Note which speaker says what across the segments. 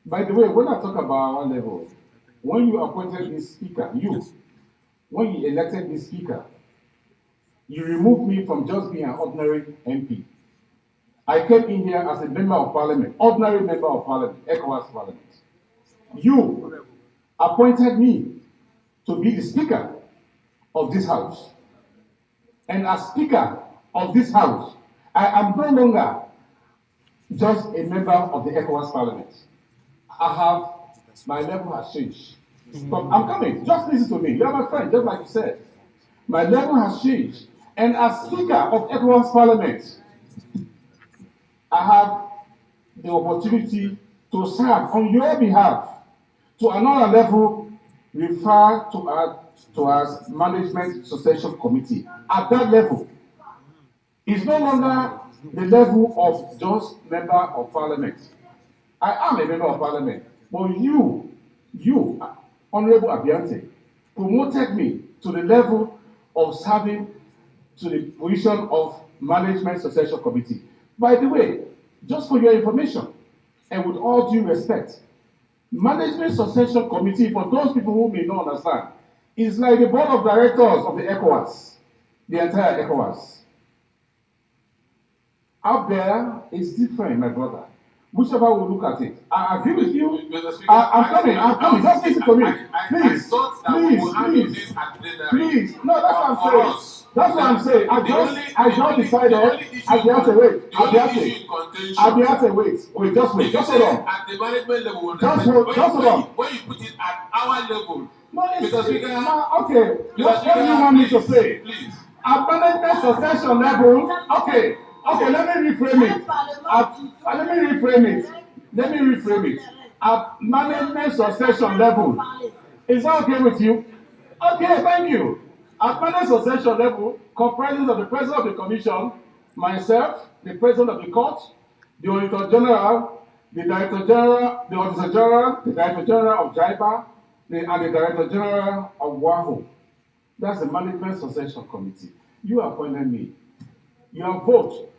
Speaker 1: By the way, when I talk about our level, when you appointed this speaker, when you elected this speaker, you removed me from just being an ordinary MP. I came in here as a member of parliament, ordinary member of parliament, Ecowas parliament. You appointed me to be the speaker of this house. And as speaker of this house, I am no longer just a member of the Ecowas parliament. My level has changed. I'm coming, just listen to me. You're my friend, just like you said. My level has changed. And as speaker of Ecowas parliament, I have the opportunity to serve on your behalf to another level referred to as Management Succession Committee. At that level, it's no longer the level of just member of parliament. I am a member of parliament, but you, Honorable Abiante, promoted me to the level of serving to the position of Management Succession Committee. By the way, just for your information, and with all due respect, Management Succession Committee, for those people who may not understand, is like the board of directors of the Ecowas, the entire Ecowas. Out there is different, my brother. Whichever we look at it. I agree with you. I'm coming. Just listen to me. Please. No, that's what I'm saying. That's what I'm saying. I just decided. Abiate, wait. Just hold on.
Speaker 2: At the management level,
Speaker 1: just hold on.
Speaker 2: When you put it at our level,
Speaker 1: okay. What do you want me to say?
Speaker 2: Please.
Speaker 1: At management succession level, okay, let me reframe it. At management succession level, is that okay with you? Okay, thank you. At management succession level, comprising of the president of the commission, myself, the president of the court, the auditor general, the director general, the auditor general, the director general of JIBA, and the director general of WAHO. That's the Management Succession Committee. You appointed me. Your vote.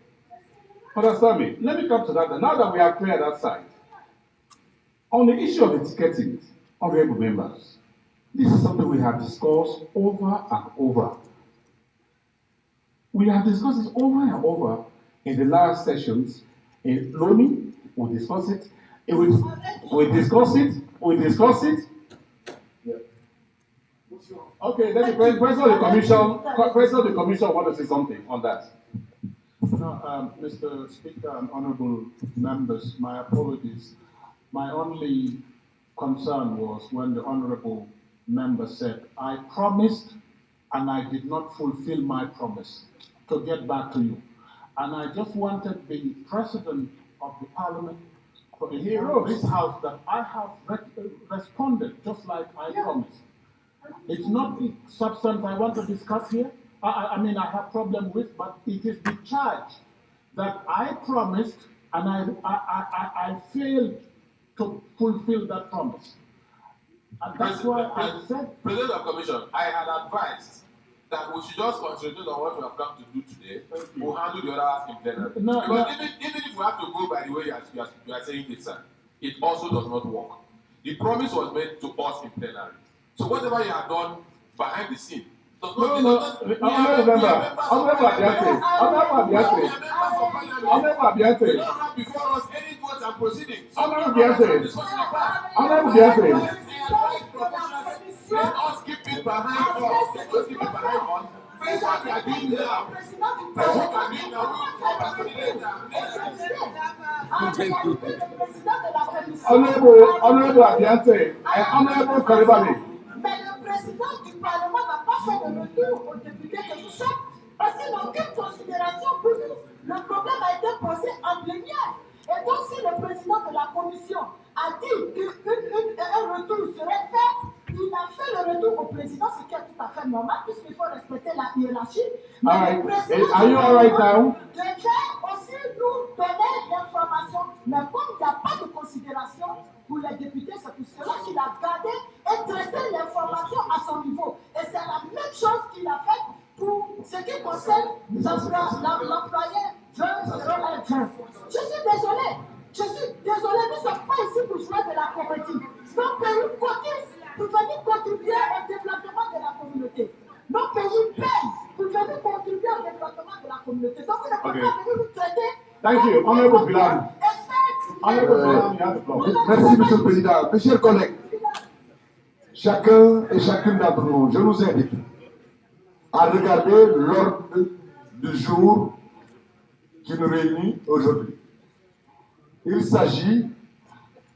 Speaker 1: Understand me? Let me come to that. Now that we are clear that side. On the issue of the ticketing, honorable members, this is something we have discussed over and over. We have discussed this over and over in the last sessions. In Loni, we discussed it. We discussed it. Okay, then the president of the commission want to say something on that.
Speaker 3: No, Mr. Speaker and honourable members, my apologies. My only concern was when the honourable member said, I promised and I did not fulfill my promise to get back to you. And I just wanted the president of the parliament for this house that I have responded just like I promised. It's not the substance I want to discuss here. I mean, I have problem with, but it is the charge that I promised and I failed to fulfill that promise. And that's why I said...
Speaker 2: President of Commission, I had advised that we should just concentrate on what we have come to do today. We'll handle the other in plenary. Because even if we have to go by the way you are saying it, sir, it also does not work. The promise was made to us in plenary. So whatever you have done behind the scene,
Speaker 1: I'm not
Speaker 2: before us any votes and proceedings. Let us keep it behind us. Let us keep it behind us. Face what we are doing now. Face what we are doing
Speaker 1: now. Honorable Abiante and Honorable Karibali.
Speaker 4: Mais le président du Parlement n'a pas fait de retour aux députés que nous sommes parce qu'il n'a aucune considération pour nous. Le problème a été posé en plénière. Et donc, si le président de la commission a dit qu'un retour serait fait, il a fait le retour au président, ce qui est tout à fait normal, puisqu'il faut respecter la hiérarchie. Mais le président devait aussi nous donner l'information. Mais comme il n'y a pas de considération pour les députés, c'est pour cela qu'il a gardé et traité l'information à son niveau. Et c'est la même chose qu'il a fait pour ce qui concerne l'employé Jean 01 Jean. Je suis désolé, nous ne sommes pas ici pour jouer de la pauvreté. Nos pays cotisent pour venir contribuer au développement de la communauté. Nos pays payent pour venir contribuer au développement de la communauté. Donc vous ne pouvez pas venir nous traiter.
Speaker 1: Thank you, Honorable Bilal. Honorable Bilal, you have the floor.
Speaker 5: Merci, Monsieur le Président. Mes chers collègues, chacun et chacune d'entre nous, je vous invite à regarder l'ordre du jour qui nous réunit aujourd'hui. Il s'agit,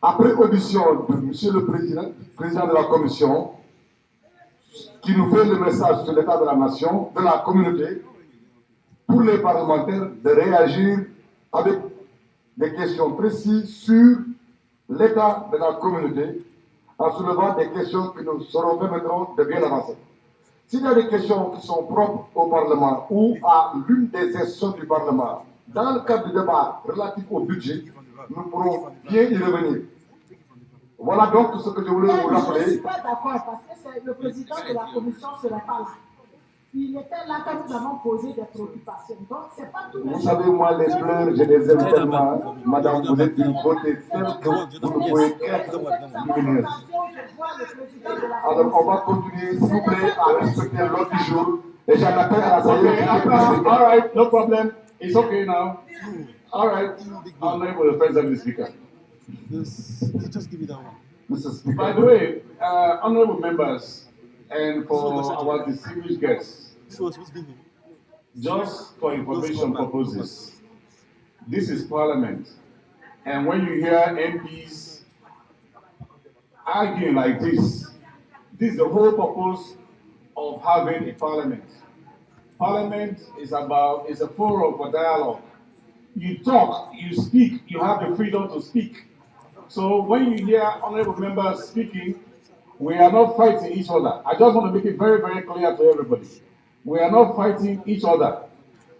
Speaker 5: après audition de Monsieur le Président de la Commission, qui nous fait le message sur l'état de la nation, de la communauté, pour les parlementaires de réagir avec des questions précises sur l'état de la communauté, en soulevant des questions qui nous permettront de bien avancer. S'il y a des questions qui sont propres au Parlement ou à l'une des institutions du Parlement, dans le cadre du débat relatif au budget, nous pourrons bien y revenir. Voilà donc ce que je voulais vous rappeler.
Speaker 4: Je ne suis pas d'accord parce que c'est le président de la commission ne serait pas là. Il était là quand nous avons posé des préoccupations. Donc, c'est pas tout.
Speaker 5: Vous savez, moi, les fleurs, je les aime tellement. Madame, vous êtes d'une beauté telle que vous ne pouvez qu'être lumineuse. Alors, on va continuer, s'il vous plaît, à respecter l'ordre du jour. Et j'en appelle à la
Speaker 1: Okay, all right, no problem. It's okay now. All right, Honorable President Speaker.
Speaker 6: Just give me that one.
Speaker 5: Mr. Speaker.
Speaker 1: By the way, honorable members, and for our distinguished guests, just for information purposes, this is Parliament, and when you hear MPs arguing like this is the whole purpose of having a Parliament. Parliament is a forum for dialogue. You talk, you speak, you have the freedom to speak. So when you hear honorable members speaking, we are not fighting each other. I just want to make it very, very clear to everybody. We are not fighting each other.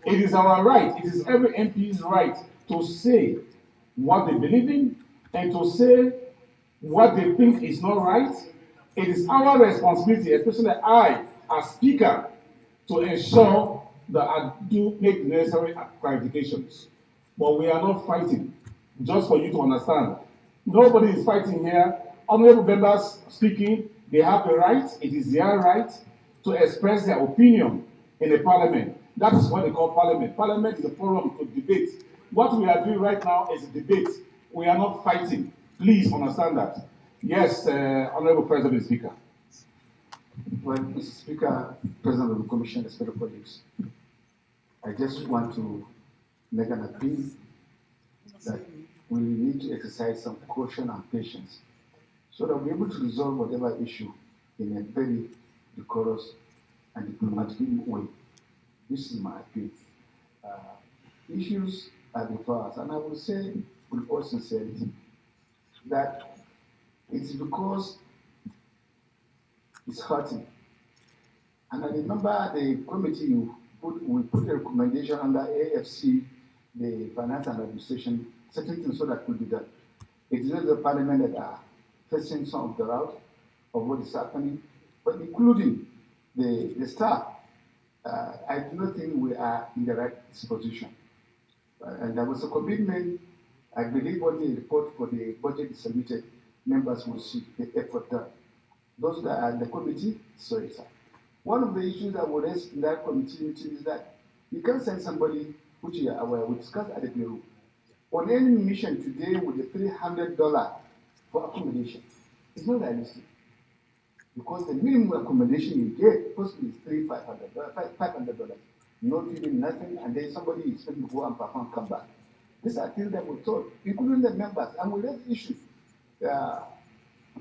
Speaker 1: It is our right, it is every MP's right to say what they believe in and to say what they think is not right. It is our responsibility, especially I, as Speaker, to ensure that I do make the necessary clarifications. But we are not fighting, just for you to understand. Nobody is fighting here. Honorable members speaking, they have the right, it is their right to express their opinion in the Parliament. That is what they call Parliament. Parliament is a forum to debate. What we are doing right now is a debate. We are not fighting. Please understand that. Yes, Honorable President Speaker.
Speaker 5: Well, Mr. Speaker, President of the Commission, respected colleagues, I just want to make an appeal that we need to exercise some caution and patience so that we're able to resolve whatever issue in a very decorous and diplomatic way. This is my appeal. Issues are before us, and I will say with all sincerity that it's because it's hurting. And I remember the committee we put a recommendation under AFC, the Finance and Administration, certain things so that could be done. It is not the Parliament that are facing some of the route of what is happening, but including the staff. I do not think we are in the right disposition. And there was a commitment. I believe when the report for the budget is submitted, members will see the effort done. Those that are in the committee, sorry, sir. One of the issues that was raised in that committee meeting is that you can send somebody, which you are aware, we discussed at the bureau, on any mission today with a $300 for accommodation. It's not realistic. Because the minimum accommodation you get possibly is $500. No feeding, nothing, and then somebody is expecting to go and perform, come back. These are things that we're told, including the members, and we raise issues.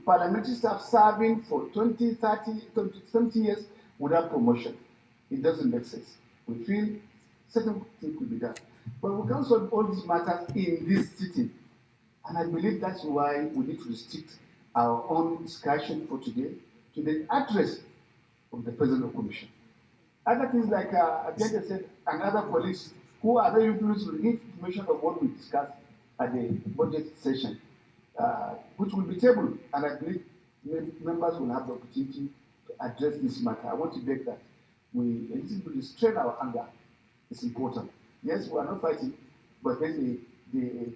Speaker 5: Parliamentary staff serving for 20, 30, 20 years without promotion. It doesn't make sense. We feel certain things could be done. But we can't solve all these matters in this sitting. And I believe that's why we need to restrict our own discussion for today to the address of the President of the Commission. Other things like Agenda said, and other colleagues who are very influenced with information of what we discussed at the budget session, which will be tabled, and I believe members will have the opportunity to address this matter. I want to beg that we listen to restrain our anger. It's important. Yes, we are not fighting, but then the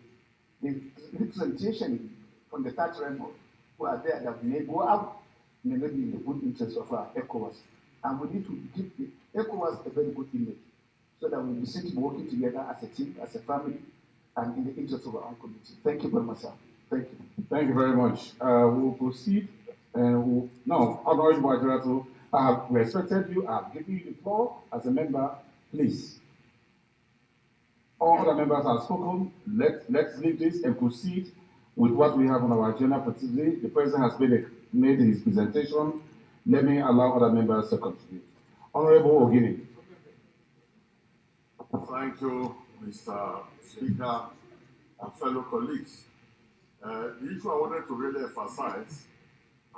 Speaker 5: representation from the third rainbow who are there that may go out may not be in the good interest of our Ecowas. And we need to give the Ecowas a very good image so that we'll be sitting working together as a team, as a family, and in the interest of our own community. Thank you very much, sir. Thank you.
Speaker 1: Thank you very much. We'll proceed. No, Honorable Adjurato, I have respected you. I have given you the floor as a member. Please. All other members have spoken. Let's leave this and proceed with what we have on our agenda for today. The President has made his presentation. Let me allow other members to contribute. Honorable Ogini.
Speaker 7: Thank you, Mr. Speaker and fellow colleagues. The issue I wanted to really emphasize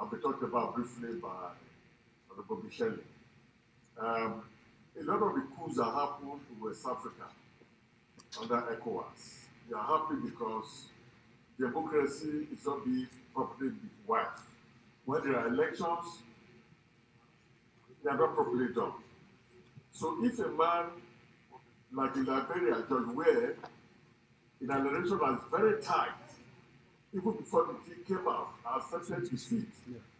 Speaker 7: and be talked about briefly by Honorable Michele. A lot of the coups that happened in West Africa under Ecowas, they are happy because democracy is not being properly wiped. When there are elections, they are not properly done. So if a man like in Liberia, George Weah, in an election that is very tight, even before the thing came out, accepted defeat,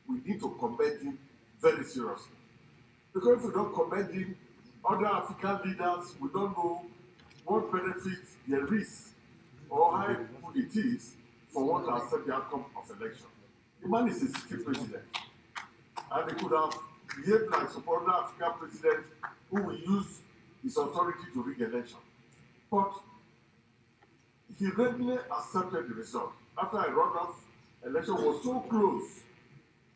Speaker 7: we need to commend him very seriously. Because if we don't commend him, other African leaders, we don't know what benefits there is or how good it is for one to accept the outcome of election. The man is a sitting president. And he could have behaved like some other African president who will use his authority to rig election. But he readily accepted the result. After a runoff, election was so close,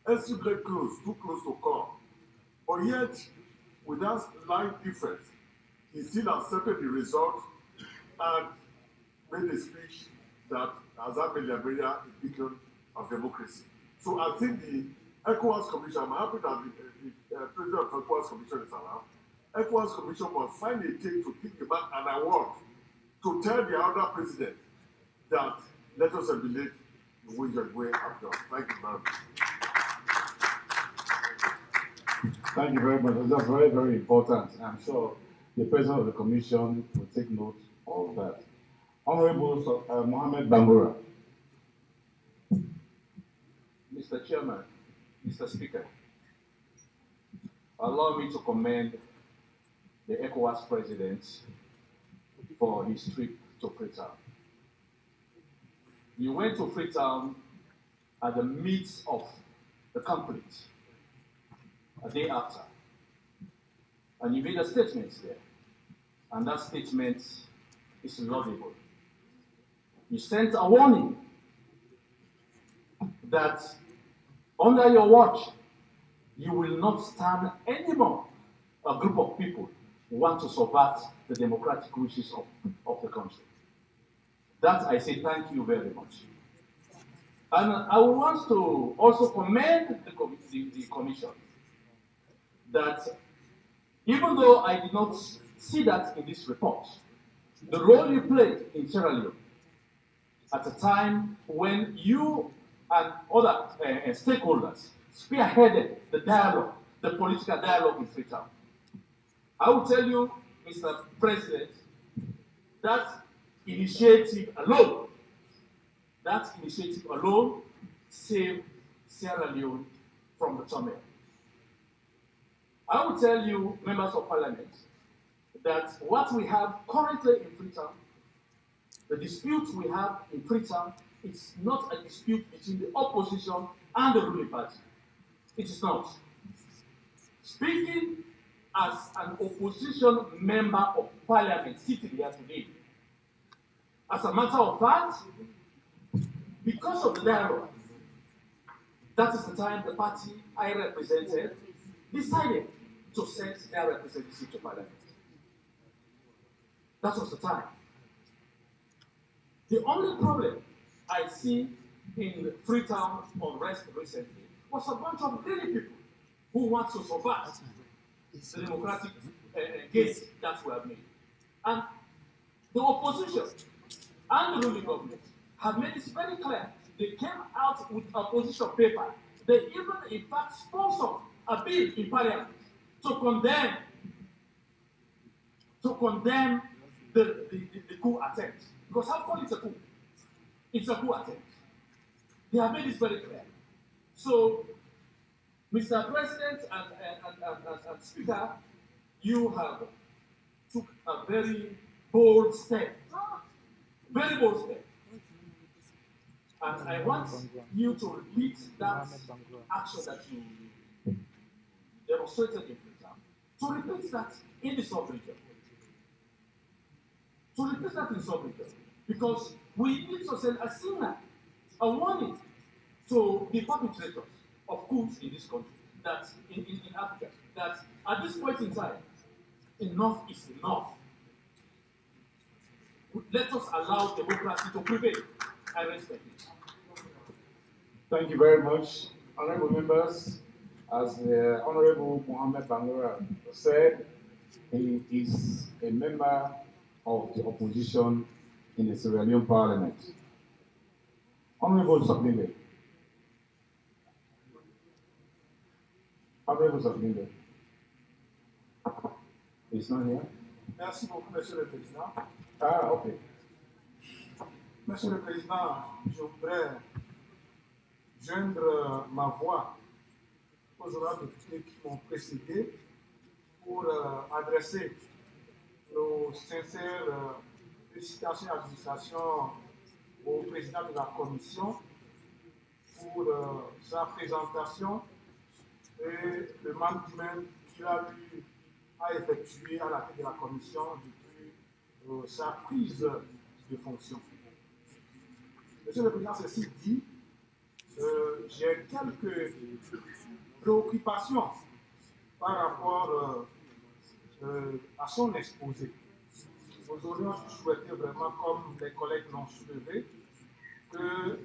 Speaker 7: extremely close, too close to call. But yet, with that slight difference, he still accepted the result and made a speech that has made Liberia a beacon of democracy. So I think the Ecowas Commission, I'm happy that the President of the Ecowas Commission is around. Ecowas Commission must find a thing to give the man an award to tell the other president that let us emulate the way George Weah have done. Thank you very much.
Speaker 1: Thank you very much. That's very, very important. I'm sure the President of the Commission will take note of that. Honorable Mohammed Bangura.
Speaker 8: Mr. Chairman, Mr. Speaker, allow me to commend the ECOWAS President for his trip to Freetown. You went to Freetown at the midst of the conflict, a day after, and you made a statement there, and that statement is laudable. You sent a warning that under your watch, you will not stand anymore a group of people who want to subvert the democratic wishes of the country. That I say thank you very much. And I want to also commend the commission that even though I did not see that in this report, the role you played in Sierra Leone at a time when you and other stakeholders spearheaded the dialogue, the political dialogue in Freetown. I will tell you, Mr. President, that initiative alone saved Sierra Leone from the turmoil. I will tell you, members of parliament, that what we have currently in Freetown, the dispute we have in Freetown, it's not a dispute between the opposition and the ruling party. It is not. Speaking as an opposition member of parliament sitting here today, as a matter of fact, because of the dialogue, that is the time the party I represented decided to send their representative to parliament. That was the time. The only problem I see in Freetown unrest recently was a bunch of greedy people who want to subvert the democratic gains that were made. And the opposition and the ruling government have made this very clear. They came out with a position paper. They even, in fact, sponsored a bill in parliament to condemn the coup attempt. Because how call it a coup? It's a coup attempt. They have made this very clear. So, Mr. President and Speaker, you have took a very bold step. Very bold step. And I want you to repeat that action that you demonstrated in Vietnam. To repeat that in the sub-region. To repeat that in the sub-region. Because we need to send a signal, a warning to the perpetrators of coups in this country, that in Africa, that at this point in time, enough is enough. Let us allow democracy to prevail. I respect it.
Speaker 1: Thank you very much, honorable members. As the Honorable Mohammed Bangura said, he is a member of the opposition in the Sierra Leone Parliament. Honorable Sabine. Honorable Sabine. He's not here.
Speaker 3: Merci beaucoup, Monsieur le Président.
Speaker 1: Ah, okay.
Speaker 3: Monsieur le Président, je voudrais joindre ma voix aux honorables députés qui m'ont précédé pour adresser nos sincères félicitations et administrations au président de la Commission pour sa présentation et le manque d'humain qu'il a eu à effectuer à la tête de la Commission depuis sa prise de fonction. Monsieur le Président, ceci dit, j'ai quelques préoccupations par rapport à son exposé. Nous aurions souhaité vraiment, comme les collègues l'ont soulevé, que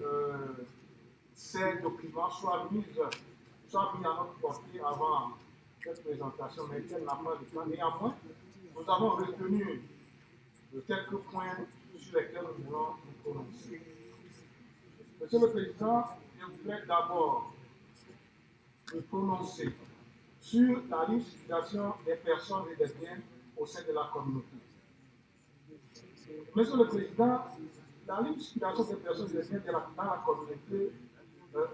Speaker 3: ces documents soient mis à notre portée avant cette présentation, mais qu'elle n'a pas de temps. Néanmoins, nous avons retenu quelques points sur lesquels nous voulons nous prononcer. Monsieur le Président, je voudrais d'abord me prononcer sur la liquidation des personnes et des biens au sein de la communauté. Monsieur le Président, la liquidation des personnes et des biens dans la communauté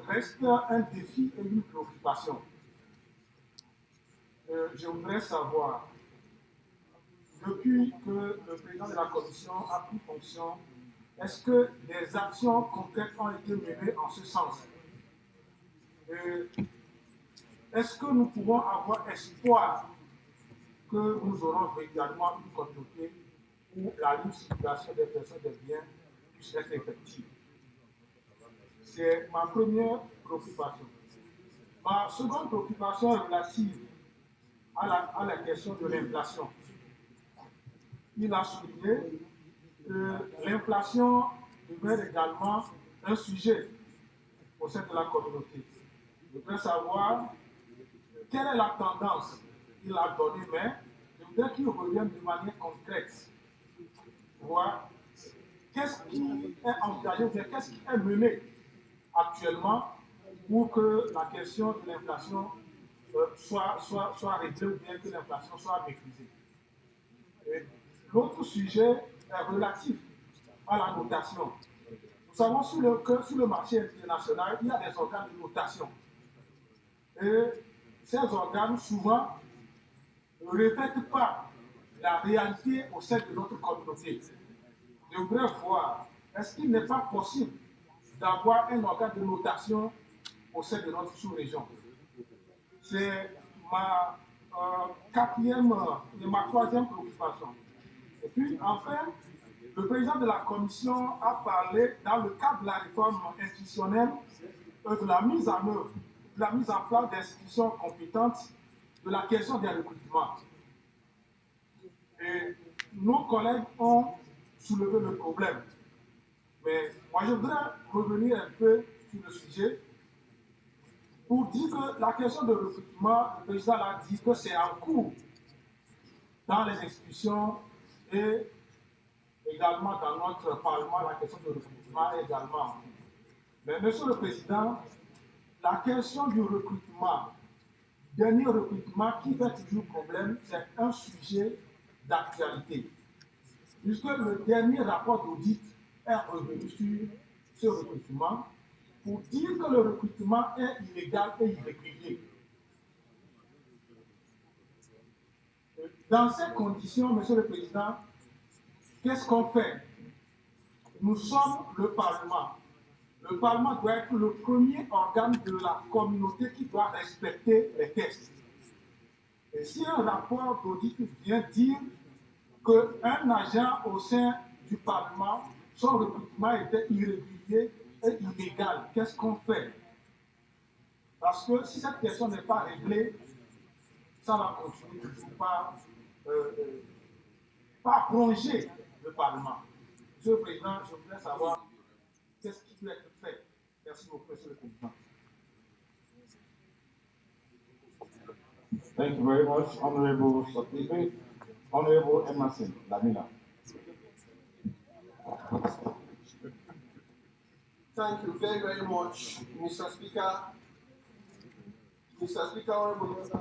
Speaker 3: reste un défi et une préoccupation. Je voudrais savoir, depuis que le président de la Commission a pris fonction, est-ce que des actions concrètes ont été menées en ce sens? Est-ce que nous pouvons avoir espoir que nous aurons également une communauté où la libre circulation des personnes et des biens puisse être effective? C'est ma première préoccupation. Ma seconde préoccupation est relative à la question de l'inflation. Il a souligné que l'inflation demeure également un sujet au sein de la communauté. Je voudrais savoir quelle est la tendance qu'il a donnée, mais je voudrais qu'il revienne de manière concrète. Voir qu'est-ce qui est envisagé, qu'est-ce qui est mené actuellement pour que la question de l'inflation soit réglée ou bien que l'inflation soit maîtrisée. L'autre sujet est relatif à la notation. Nous savons que sur le marché international, il y a des organes de notation. Et ces organes, souvent, ne reflètent pas la réalité au sein de notre communauté. Je voudrais voir, est-ce qu'il n'est pas possible d'avoir un organe de notation au sein de notre sous-région? C'est ma troisième préoccupation. Et puis, enfin, le président de la Commission a parlé, dans le cadre de la réforme institutionnelle, de la mise en œuvre, de la mise en place d'institutions compétentes, de la question des recrutements. Et nos collègues ont soulevé le problème. Mais moi, je voudrais revenir un peu sur le sujet pour dire que la question de recrutement, le président a dit que c'est en cours dans les institutions et également dans notre Parlement, la question du recrutement est également en cours. Mais Monsieur le Président, la question du recrutement, dernier recrutement qui fait toujours problème, c'est un sujet d'actualité. Puisque le dernier rapport d'audit est revenu sur ce recrutement pour dire que le recrutement est illégal et irrégulier. Dans ces conditions, Monsieur le Président, qu'est-ce qu'on fait? Nous sommes le Parlement. Le Parlement doit être le premier organe de la communauté qui doit respecter les textes. Et si un rapport d'audit vient dire qu'un agent au sein du Parlement, son recrutement était irrégulier et illégal, qu'est-ce qu'on fait? Parce que si cette question n'est pas réglée, ça va continuer toujours par plonger le Parlement. Monsieur le Président, je voudrais savoir qu'est-ce qui peut être fait. Merci beaucoup, Monsieur le Président.
Speaker 1: Thank you very much, Honorable Sotibe. Honorable Emerson Lamina.
Speaker 9: Thank you very, very much, Mr. Speaker. Mr. Speaker, Honorable Member.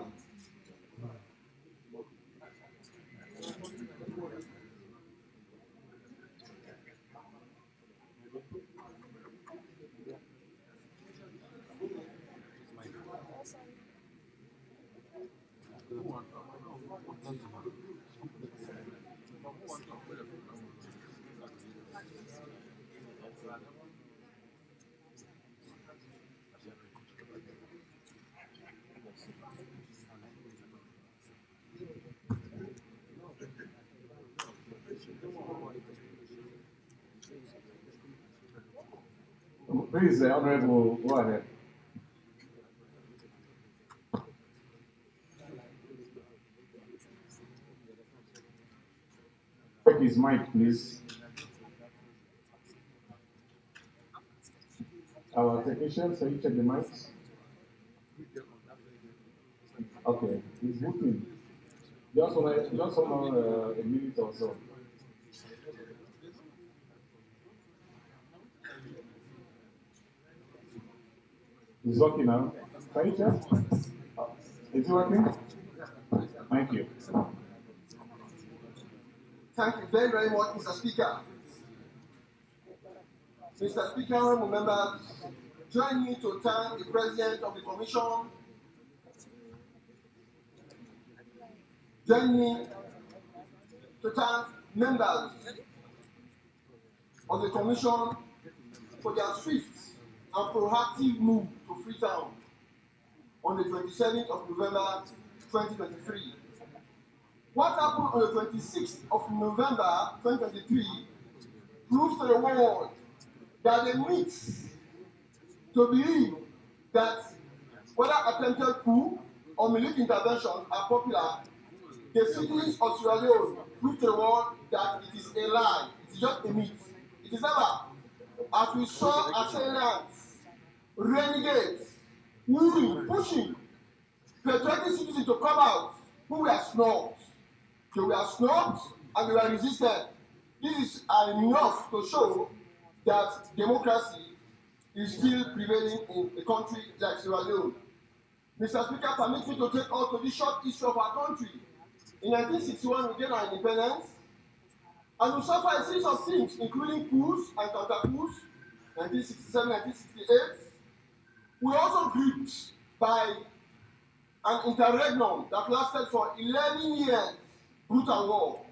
Speaker 1: Please, Honorable, go ahead. Check his mic, please. Our technicians, can you check the mics? Okay, he's booking. Just on a minute or so. It's working now. Can you check? Is it working? Thank you.
Speaker 9: Thank you very, very much, Mr. Speaker. Mr. Speaker, honorable members, join me to thank the President of the Commission. Join me to thank members of the Commission for their swift and proactive move to Freetown on the 27th of November 2023. What happened on the 26th of November 2023 proves to the world that the myths to believe that whether attempted coup or military intervention are popular, the citizens of Sierra Leone prove to the world that it is a lie. It is just a myth. It is never. As we saw assailants, renegades, wooing, pushing, patriotic citizens to come out who were snubbed. They were snubbed and they were resisted. This is enough to show that democracy is still prevailing in a country like Sierra Leone. Mr. Speaker, permit me to take us to the short history of our country. In 1961, we gained our independence, and we suffered a series of things, including coups and counter-coups, 1967, 1968. We also gripped by an interregnum that lasted for 11 years, brutal war.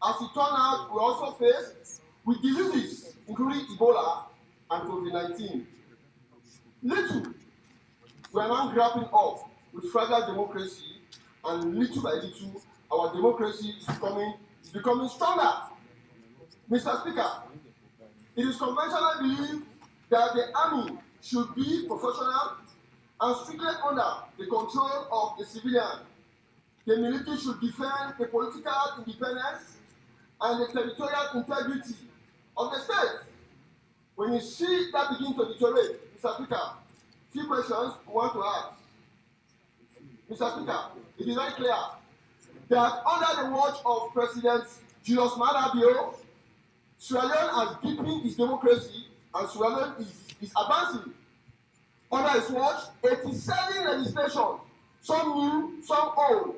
Speaker 9: As it turned out, we also faced with diseases, including Ebola and COVID-19. Little, we are now grappling up with fragile democracy, and little by little, our democracy is becoming stronger. Mr. Speaker, it is conventional belief that the army should be professional and strictly under the control of the civilian. The military should defend the political independence and the territorial integrity of the state. When you see that begin to deteriorate, Mr. Speaker, few questions we want to ask. Mr. Speaker, it is very clear that under the watch of President Julius Maada Bio, Sierra Leone has deepened its democracy and Sierra Leone is advancing. Under his watch, 87 legislation, some new, some old,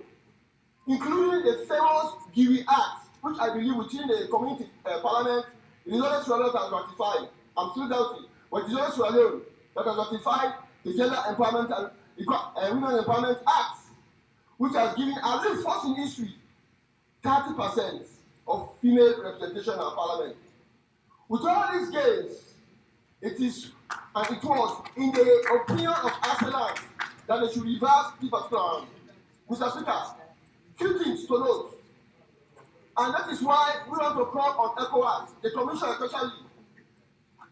Speaker 9: including the famous Giri Act, which I believe within the community parliament, the Northern Sierra Leone has ratified. I'm still doubting, but the Northern Sierra Leone that has ratified the Gender Empowerment and Women Empowerment Act, which has given at least first in history 30% of female representation in our parliament. With all these gains, it is and it was in the opinion of Arsenal that they should reverse this particular one. Mr. Speaker, few things to note. And that is why we want to call on Ecowas, the Commission especially,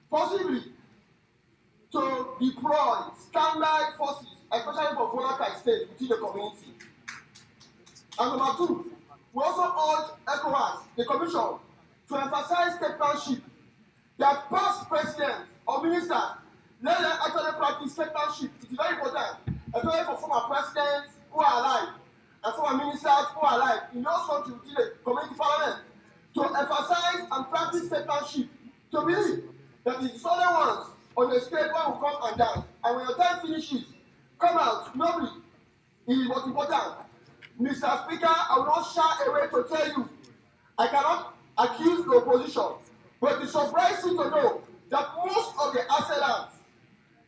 Speaker 9: possibly to deploy standby forces, especially for volatile states within the community. And number two, we also urge Ecowas, the Commission, to emphasize statesmanship, that past presidents or ministers let them actually practice statesmanship. It is very important, especially for former presidents who are alive and former ministers who are alive in those countries within the community parliament, to emphasize and practice statesmanship, to believe that the southern ones on the state one will come and dance, and when your time finishes, come out nobly. It is most important. Mr. Speaker, I will not shy away to tell you, I cannot accuse the opposition, but it's surprising to know that most of the assailants,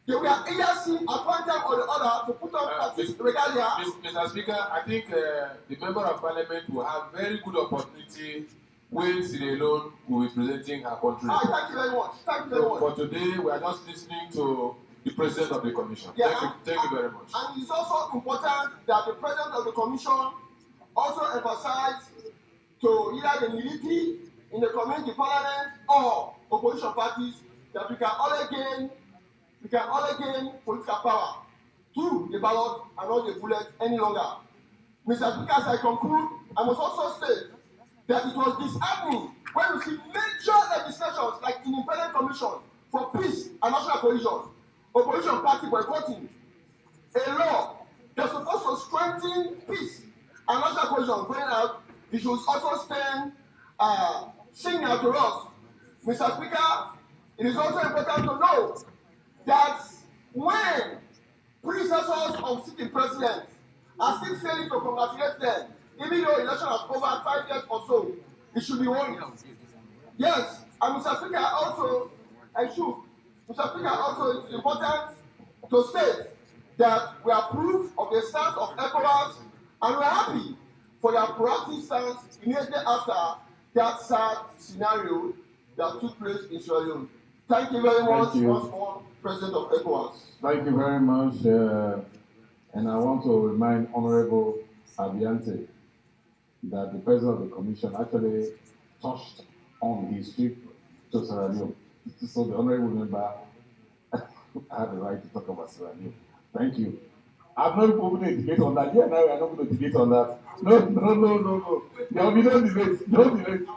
Speaker 9: they were either seen at one time or the other to put on this regalia.
Speaker 2: Mr. Speaker, I think the Member of Parliament will have very good opportunity when Sierra Leone will be presenting her country.
Speaker 9: Thank you very much. Thank you very much.
Speaker 2: For today, we are just listening to the President of the Commission.
Speaker 9: Yeah,
Speaker 2: Thank you very much.
Speaker 9: And it's also important that the President of the Commission also emphasize to either the military in the community parliament or opposition parties that we can only gain political power through the ballot and not the bullet any longer. Mr. Speaker, as I conclude, I must also state that it was disheartening when we see major legislations like Independent Commission for Peace and National Cohesion, opposition party boycotting a law that's supposed to strengthen peace and national cohesion going out. It should also stand signal to us. Mr. Speaker, it is also important to know that when predecessors of sitting presidents are still failing to congratulate them, even though election has over 5 years or so, it should be worried. Yes, and Mr. Speaker, also, Mr. Speaker, also, it's important to state that we approve of the stance of Ecowas, and we are happy for their proactive stance immediately after that sad scenario that took place in Sierra Leone. Thank you very much once more, President of Ecowas.
Speaker 1: Thank you very much. And I want to remind Honorable Abiante that the President of the Commission actually touched on his trip to Sierra Leone. So the Honorable Member had the right to talk about Sierra Leone. Thank you. I'm not opening a debate on that. Yeah, now we are not going to debate on that. No. There will be no debate. No debate.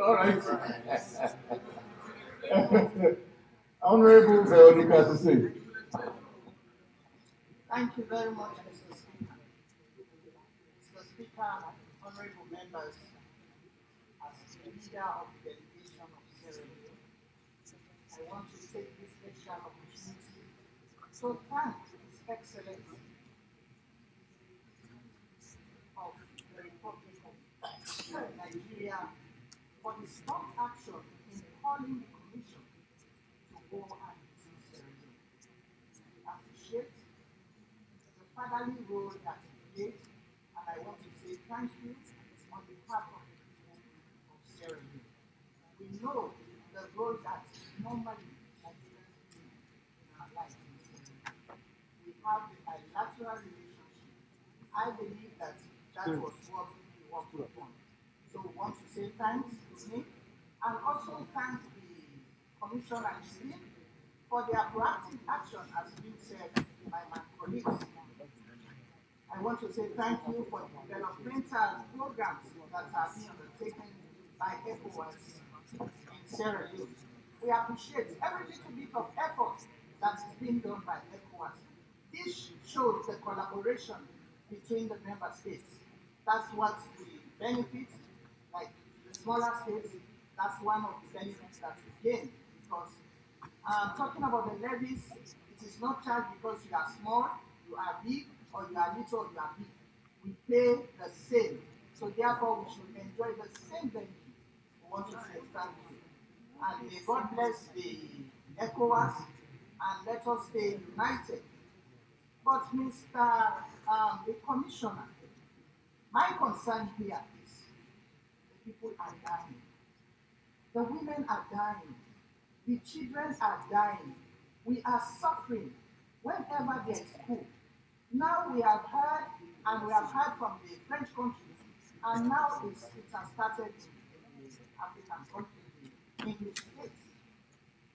Speaker 1: All right. Honorable Veronica Sisi.
Speaker 4: Thank you very much, Mr. Speaker. Mr. Speaker, honorable members, as the leader of the delegation of Sierra Leone, I want to take this special opportunity to thank His Excellency of the Republic of Nigeria for his prompt action in calling the Commission to go and visit Sierra Leone. We appreciate the fatherly role that he played, and I want to say thank you on behalf of the people of Sierra Leone. We know the role that normally Nigerians play in our lives in Sierra Leone. We have a bilateral relationship. I believe that was what we worked upon. So we want to say thanks to him and also thank the Commission and his team for their proactive action, as being said by my colleagues. I want to say thank you for the developmental programs that have been undertaken by Ecowas in Sierra Leone. We appreciate every little bit of effort that is being done by Ecowas. This shows the collaboration between the member states. That's what we benefit, like the smaller states, that's one of the benefits that we gain. Because talking about the levies, it is not charged because you are small, you are big, or you are little, or you are big. We pay the same. So therefore, we should enjoy the same benefit. We want to say thank you. And may God bless the Ecowas and let us stay united. But Mr. The Commissioner, my concern here is the people are dying. The women are dying. The children are dying. We are suffering whenever there is coup. Now we have heard, and we have heard from the French countries, and now it has started in the African countries, in the States.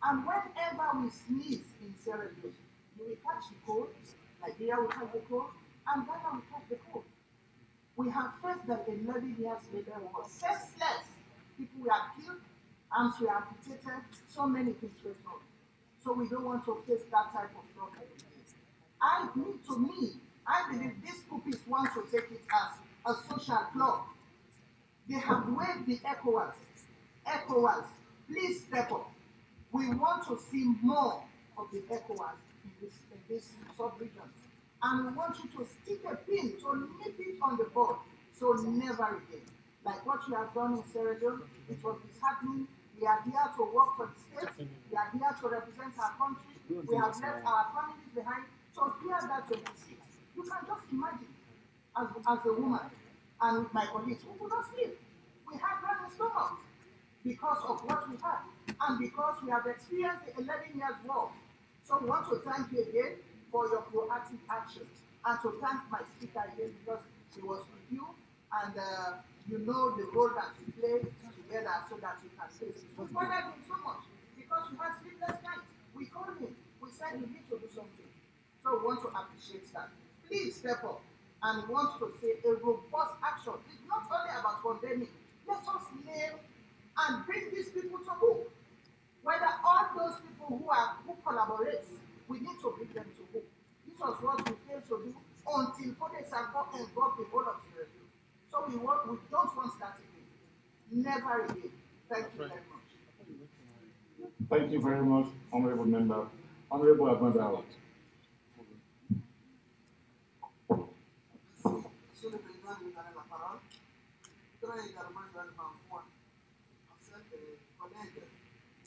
Speaker 4: And whenever we sneeze in Sierra Leone, you will catch the cold, Liberia will catch the cold, and Ghana will catch the cold. We have faced that 11 years later was senseless. People were killed, arms were amputated, so many things were done. So we don't want to face that type of problem again. I believe these pupils want to take it as a social club. They have waived the Ecowas. Ecowas, please step up. We want to see more of the Ecowas in this sub-region. And we want you to stick a pin to nip it on the board. So never again. Like what you have done in Sierra Leone, it was disheartening. We are here to work for the state. We are here to represent our country. We have left our families behind. So hear that 26. You can just imagine, as a woman and with my colleagues, we could not sleep. We had running stomachs because of what we had and because we have experienced the 11 years war. So we want to thank you again for your proactive actions and to thank my speaker again because he was with you and you know the role that we play together so that we can face it. We bothered him so much because we had sleepless nights. We called him. We said you need to do something. So we want to appreciate that. Please step up and want to say a robust action. It's not only about condemning. Let us name and bring these people to book. Whether all those people who collaborate, we need to bring them to book. This was what we failed to do until Codex engulfed the whole of the review. So we don't want that again. Never again. Thank you very much.
Speaker 1: Thank you very much, Honorable Member. Honorable Abandao.
Speaker 9: Monsieur le Président, vous avez la parole. Je voudrais également joindre ma voix à celle des collègues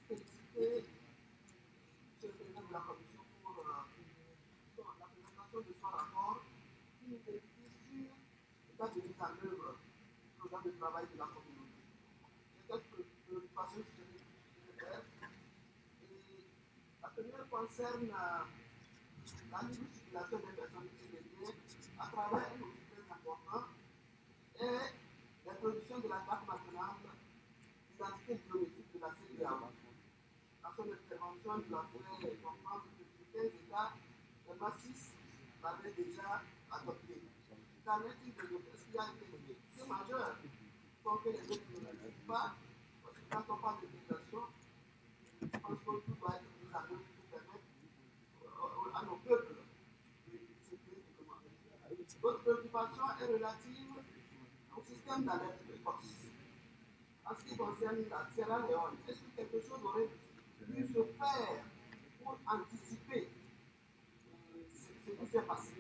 Speaker 9: féliciter Monsieur le Président de la Commission pour la présentation de son rapport qui nous vérifie sur l'état de mise en œuvre du programme de travail de la communauté. J'ai quelques préoccupations sur le faire. La première concerne la libre circulation des personnes et des biens à travers un outil très important et l'introduction de la carte nationale d'identité biométrique de la CEDEAO. Dans son intervention, nous avons fait comprendre que certains États de l'A6 l'avaient déjà adopté. Qu'en est-il de l'autre? Est-ce qu'il y a une difficulté majeure pour que les autres ne l'utilisent pas? Parce que quand on parle de migration, je pense que tout doit être mis en œuvre pour permettre à nos peuples de circuler librement. Votre préoccupation est relative au système d'alerte précoce. En ce qui concerne la Sierra Leone, est-ce que quelque chose aurait pu se faire pour anticiper ce qui s'est passé?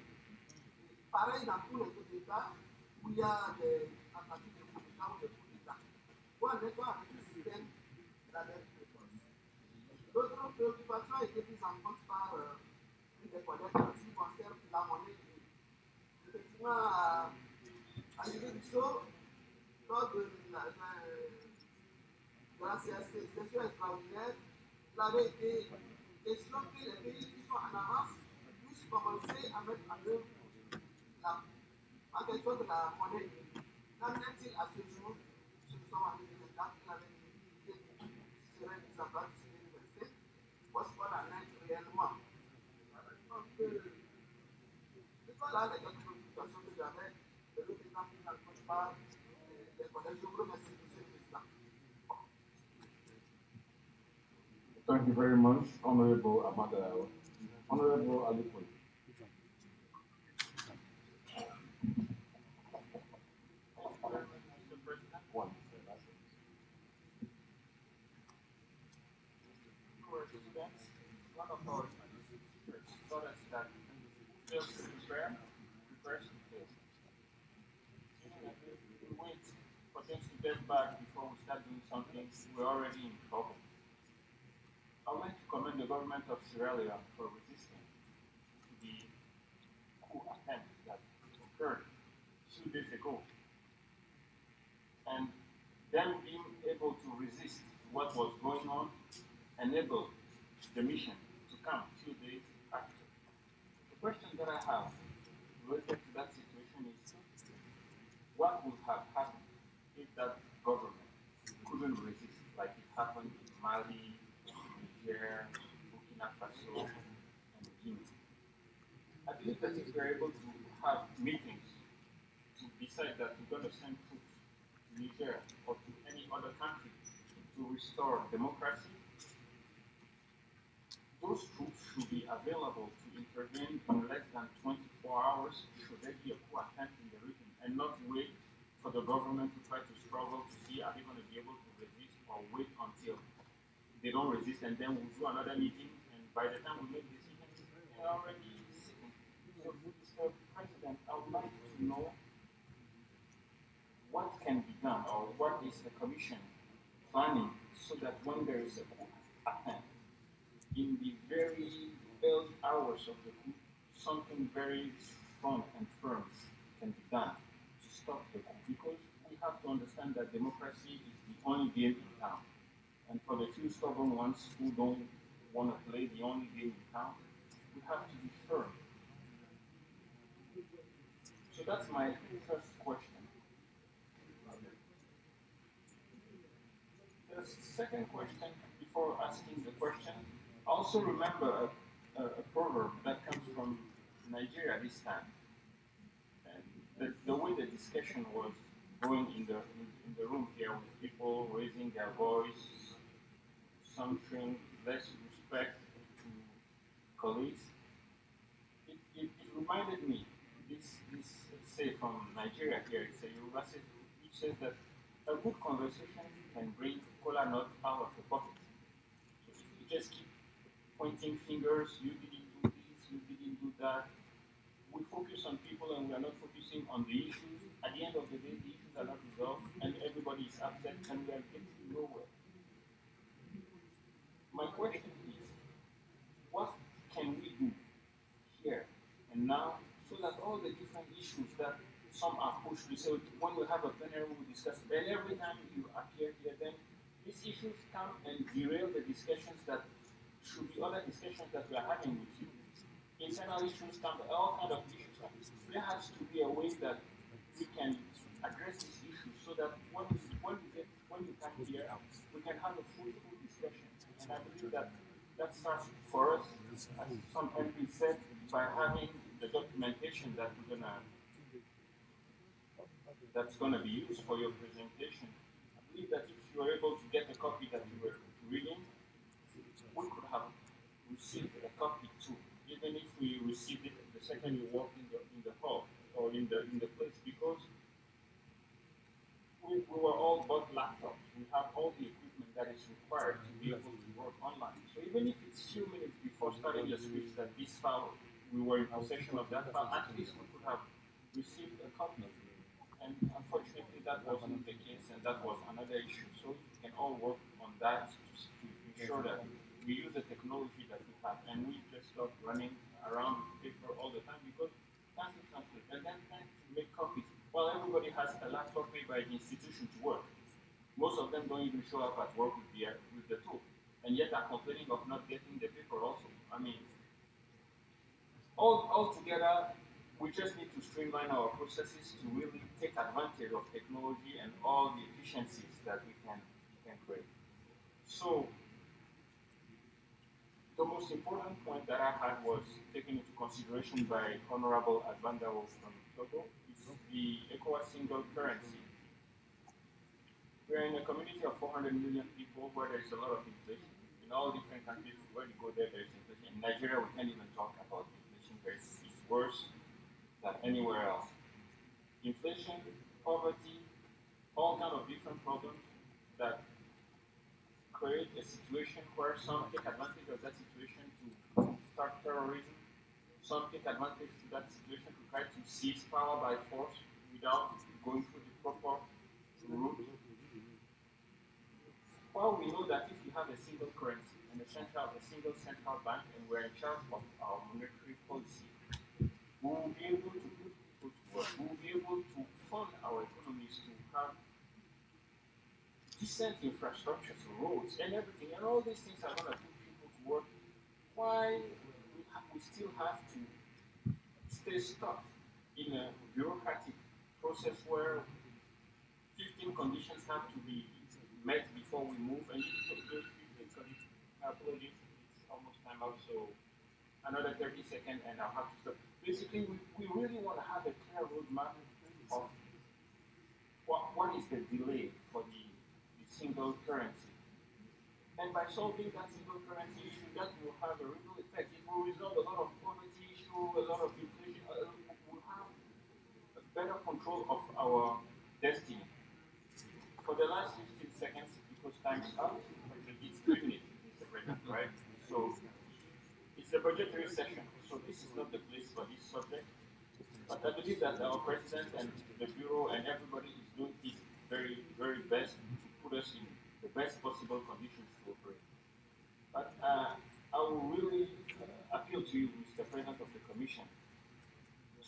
Speaker 9: Pareil dans tous les autres États où il y a des tentatives de coup d'État ou de coup d'État. Où en est-on avec le système d'alerte précoce? L'autre préoccupation a été prise en compte par une des collègues en ce qui concerne la monnaie. Effectivement, à l'idée du saut, lors de la session extraordinaire, il avait été question que les pays qui sont en avance puissent commencer à mettre en œuvre en question de la monnaie. Qu'en est-il à ce jour? Ce sont en 2024 qu'il avait une visibilité qui serait mise en place d'ici 2027. Voici qu'on en est réellement. Donc, c'est pas là les quelques préoccupations que j'avais de l'autre état qui n'en compte pas les collègues. Je vous remercie, monsieur le Président.
Speaker 1: Thank you very much, Honorable Abandao. Honorable Alipui. One.
Speaker 8: One of our products that fails to prepare, prepares to fail. If we wait for things to get back before we start doing something, we're already in trouble. I would like to
Speaker 10: commend the government of Sierra Leone for resisting the coup attempt that occurred 2 days ago. And them being able to resist what was going on enabled the mission to come 2 days after. The question that I have related to that situation is, what would have happened if that government couldn't resist, like it happened in Mali, Niger, Burkina Faso, and Guinea? I believe that if we're able to have meetings to decide that we're going to send troops to Niger or to any other country to restore democracy, those troops should be available to intervene in less than 24 hours should there be a coup attempt in the region, and not wait for the government to try to struggle to see are they going to be able to resist, or wait until they don't resist and then we'll do another meeting, and by the time we make decisions, they're already sitting. So, Mr. President, I would like to know what can be done, or what is the Commission planning so that when there is a coup attempt, in the very early hours of the coup, something very strong and firm can be done to stop the coup. Because we have to understand that democracy is the only game in town. And for the few stubborn ones who don't want to play the only game in town, we have to be firm. So that's my first question. The second question, before asking the question, I also remember a proverb that comes from Nigeria this time. And the way the discussion was going in the room here, with people raising their voice, some showing less respect to colleagues, it reminded me, this say from Nigeria here, it's a Yoruba say, which says that a good conversation can bring kola nut out of the pocket. So if you just keep pointing fingers, you didn't do this, you didn't do that, we focus on people and we are not focusing on the issues. At the end of the day, the issues are not resolved and everybody is upset and we are getting nowhere. My question is, what can we do here and now so that all the different issues that some are pushed, we say when we have a plenary we discuss, then every time you appear here, then these issues come and derail the discussions that should be other discussions that we are having with you. Internal issues come, all kinds of issues. There has to be a way that we can address these issues so that when you come here, we can have a full discussion. And I believe that that starts for us, as some MP said, by having the documentation that that's gonna be used for your presentation. I believe that if you were able to get a copy that you were reading, we could have received a copy too, even if we received it the second you walk in the hall or in the place, because we were all bought laptops. We have all the equipment that is required to be able to work online. So even if it's few minutes before starting the speech that this file, we were in possession of that file, at least we could have received a copy. And unfortunately that wasn't the case, and that was another issue. So we can all work on that to be sure that we use the technology that we have, and we just stop running around with paper all the time, because can't translate and then trying to make copies. Well, everybody has a laptop made by the institution to work. Most of them don't even show up at work with the tool, and yet are complaining of not getting the paper also. I mean, all together, we just need to streamline our processes to really take advantage of technology and all the efficiencies that we can create. So, the most important point that I had was taken into consideration by Honorable Advandawo from Togo, is the Ecowas single currency. We are in a community of 400 million people where there is a lot of inflation. In all different countries, where you go there is inflation. In Nigeria, we can't even talk about inflation. It's worse than anywhere else. Inflation, poverty, all kinds of different problems that create a situation where some take advantage of that situation to start terrorism. Some take advantage of that situation to try to seize power by force without going through the proper route. While we know that if you have a single currency and a a single central bank, and we're in charge of our monetary policy. We will be able to put people to work. We will be able to fund our economies to have decent infrastructure, so roads and everything, and all these things are going to put people to work. Why we still have to stay stuck in a bureaucratic process where 15 conditions have to be met before we move, and you put those 15 conditions. Apologies, it's almost time out, so another 30 seconds and I'll have to stop. Basically, we really want to have a clear roadmap of what is the delay for the single currency. And by solving that single currency issue, that will have a ripple effect. It will resolve a lot of poverty issue, a lot of inflation. We'll have a better control of our destiny. For the last 15 seconds, because time's up, it's 3 minutes, Mr. President, right? So it's a budgetary session, so this is not the place for this subject. But I believe that our president and the bureau and everybody is doing his very, very best to put us in the best possible conditions to operate. But I will really appeal to you, Mr. President of the Commission,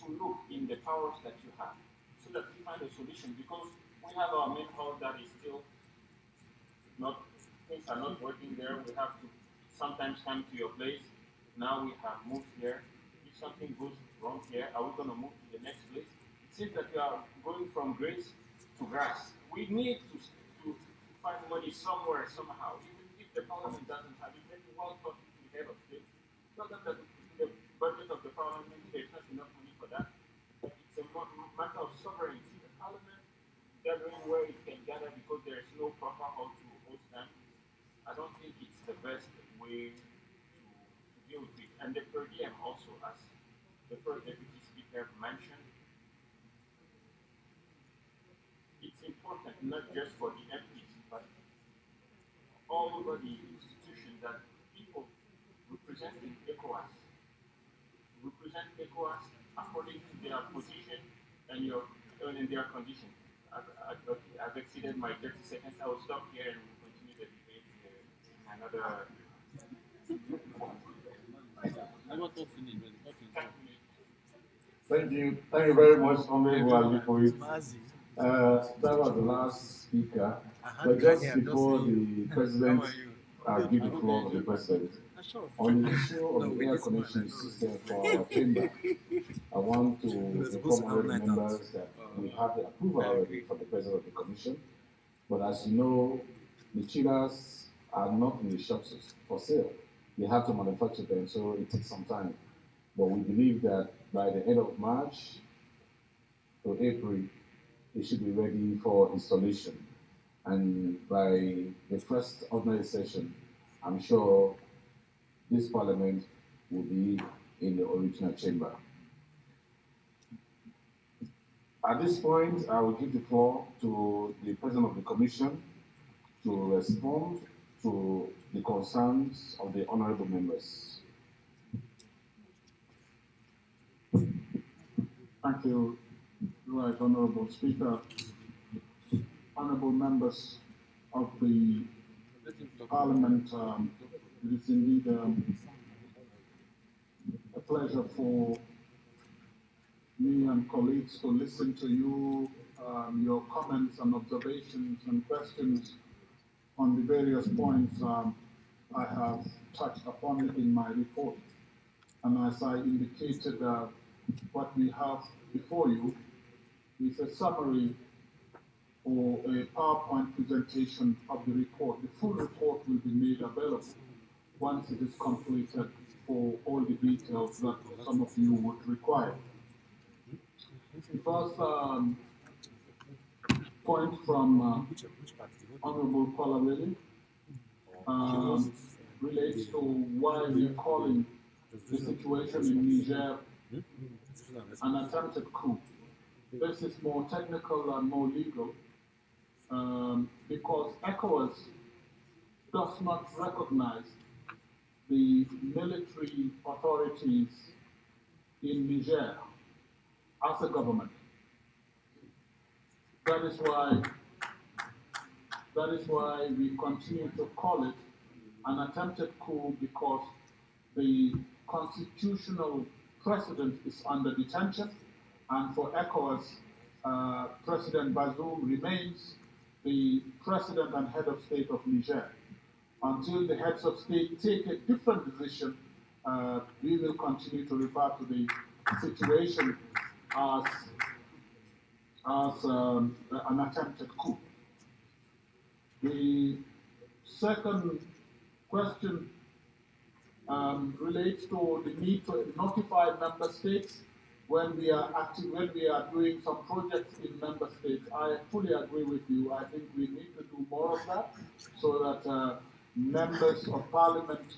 Speaker 10: to look in the powers that you have so that we find a solution, because we have our main hall that is still not, things are not working there. We have to sometimes come to your place. Now we have moved here. If something goes wrong here, are we going to move to the next place? It seems that we are going from grace to grass. We need to find money somewhere, somehow. Even if the parliament doesn't have it, then we'll talk to the head of state. Not that the budget of the parliament, there's not enough money for that. But it's a matter of sovereignty. The parliament gathering where it can gather because there is no proper hall to host them. I don't think it's the best way to deal with it. And the per diem also, as the first deputy speaker mentioned, it's important not just for the MPs, but all over the institution that people representing Ecowas represent Ecowas according to their position and their condition. I've exceeded my 30 seconds. I will stop here and we'll continue the debate in another.
Speaker 1: Thank you. Thank you very much, Honorable Ali. That was the last speaker. But just before the president, I'll give the floor to the president. On the issue of the air conditioning system for our chamber, I want to inform our members that we have the approval already from the president of the commission. But as you know, the chillers are not in the shops for sale. They have to manufacture them, so it takes some time. But we believe that by the end of March to April, it should be ready for installation. And by the first ordinary session, I'm sure this parliament will be in the original chamber. At this point, I will give the floor to the president of the commission to respond to the concerns of the honorable members.
Speaker 3: Thank you, Right Honorable Speaker, honorable members of the Parliament. It is indeed a pleasure for me and colleagues to listen to you, your comments and observations and questions on the various points I have touched upon in my report. And as I indicated, what we have before you is a summary or a PowerPoint presentation of the report. The full report will be made available once it is completed for all the details that some of you would require. The first point from Honorable Paula relates to why we are calling the situation in Niger an attempted coup. This is more technical and more legal because ECOWAS does not recognize the military authorities in Niger as a government. That is why we continue to call it an attempted coup because the constitutional president is under detention, and for ECOWAS, President Bazoum remains the president and head of state of Niger. Until the heads of state take a different decision, we will continue to refer to the situation as an attempted coup. The second question relates to the need to notify member states when we are doing some projects in member states. I fully agree with you. I think we need to do more of that so that members of parliament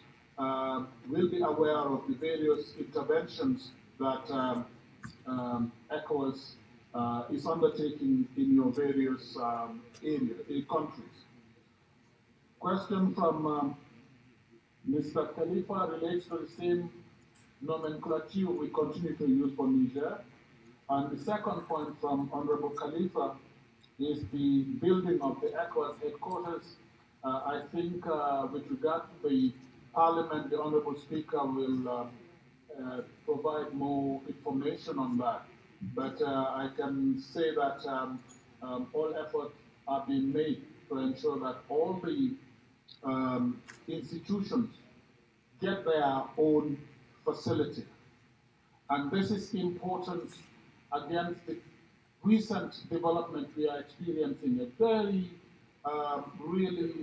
Speaker 3: will be aware of the various interventions that ECOWAS is undertaking in your various countries. Question from Mr. Khalifa relates to the same nomenclature we continue to use for Niger. And the second point from Honorable Khalifa is the building of the ECOWAS headquarters. I think with regard to the Parliament, the Honorable Speaker will provide more information on that. But I can say that all efforts are being made to ensure that all the institutions get their own facility. And this is important against the recent development we are experiencing, a very really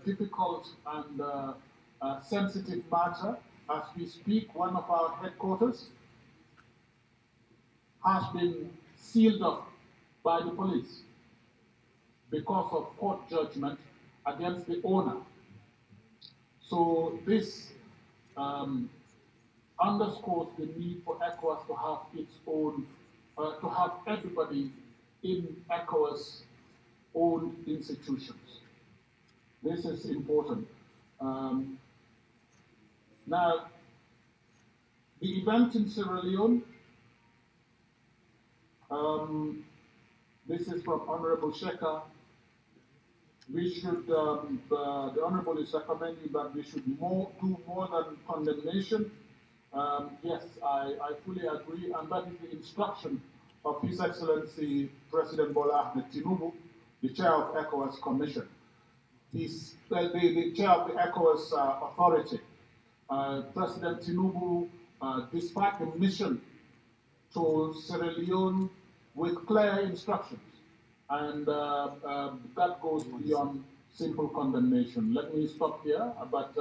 Speaker 3: difficult and sensitive matter. As we speak, one of our headquarters has been sealed up by the police because of court judgment against the owner. So this underscores the need for ECOWAS to have its own, to have everybody in ECOWAS owned institutions. This is important. Now, the event in Sierra Leone, this is from Honorable Sheka. We should, the Honorable is recommending that we should do more than condemnation. Yes, I fully agree, and that is the instruction of His Excellency President Bola Ahmed Tinubu, the chair of ECOWAS Commission. He's the chair of the ECOWAS authority. President Tinubu, despite the mission to Sierra Leone with clear instructions, and that goes beyond simple condemnation. Let me stop here, but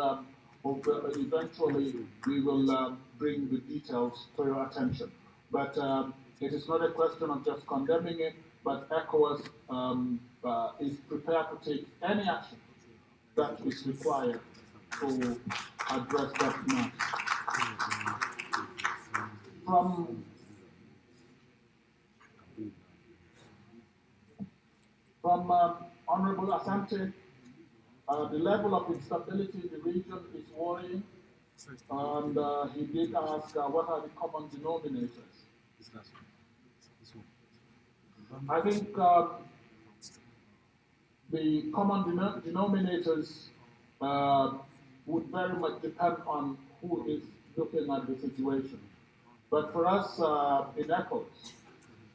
Speaker 3: eventually we will bring the details to your attention. But it is not a question of just condemning it, but ECOWAS is prepared to take any action that is required to address that matter. From Honorable Asante, the level of instability in the region is worrying, and he did ask what are the common denominators. I think the common denominators would very much depend on who is looking at the situation. But for us in ECOWAS,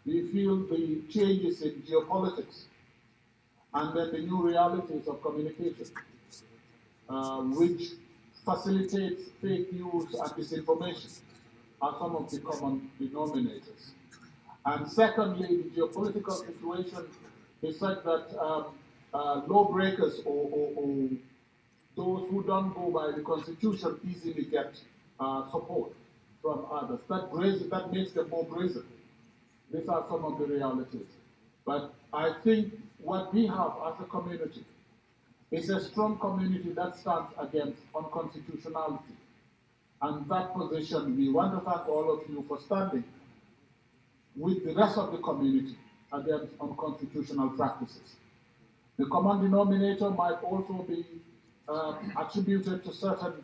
Speaker 3: we feel the changes in geopolitics and then the new realities of communication, which facilitates fake news and disinformation, are some of the common denominators. And secondly, the geopolitical situation is such that lawbreakers or those who don't go by the Constitution easily get support from others. That makes them more brazen. These are some of the realities. But I think what we have as a community is a strong community that stands against unconstitutionality. And that position, we want to thank all of you for standing with the rest of the community against unconstitutional practices. The common denominator might also be attributed to certain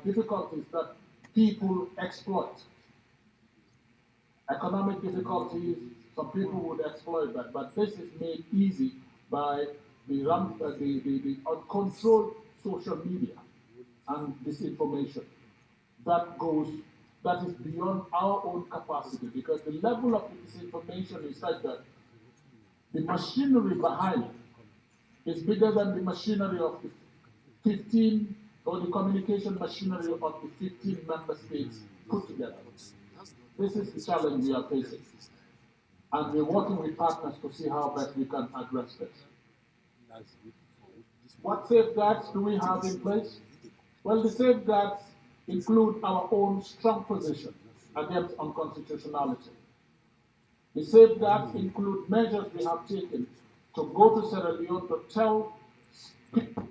Speaker 3: difficulties that people exploit. Economic difficulties, some people would exploit that, but this is made easy by the uncontrolled social media and disinformation that is beyond our own capacity, because the level of disinformation is such that the machinery behind it is bigger than the machinery of the 15 or the communication machinery of the 15 member states put together. This is the challenge we are facing. And we're working with partners to see how best we can address this. What safeguards do we have in place? Well, the safeguards include our own strong position against unconstitutionality. The safeguards include measures we have taken to go to Sierra Leone to tell people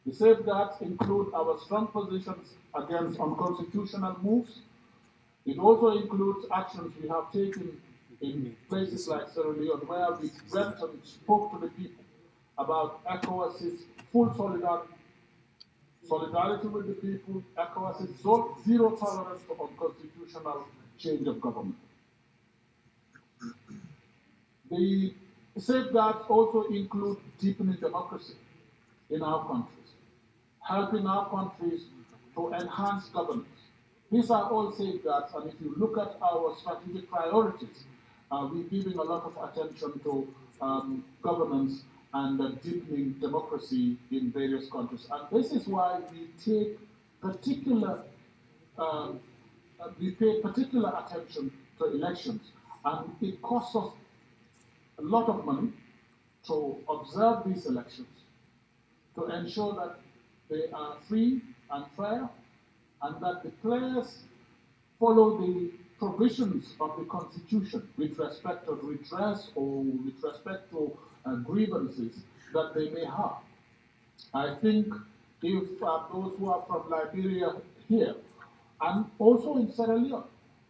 Speaker 3: the safeguards include our strong positions against unconstitutional moves. It also includes actions we have taken in places like Sierra Leone, where we went and spoke to the people about ECOWAS's full solidarity with the people, ECOWAS's zero tolerance for unconstitutional change of government. The safeguards also include deepening democracy in our countries, helping our countries to enhance governance. These are all safeguards, and if you look at our strategic priorities, we're giving a lot of attention to governance and deepening democracy in various countries. And this is why we take we pay particular attention to elections. And it costs us a lot of money to observe these elections, to ensure that they are free and fair, and that the players follow the provisions of the Constitution with respect to redress or with respect to grievances that they may have. I think if those who are from Liberia here, and also in Sierra Leone,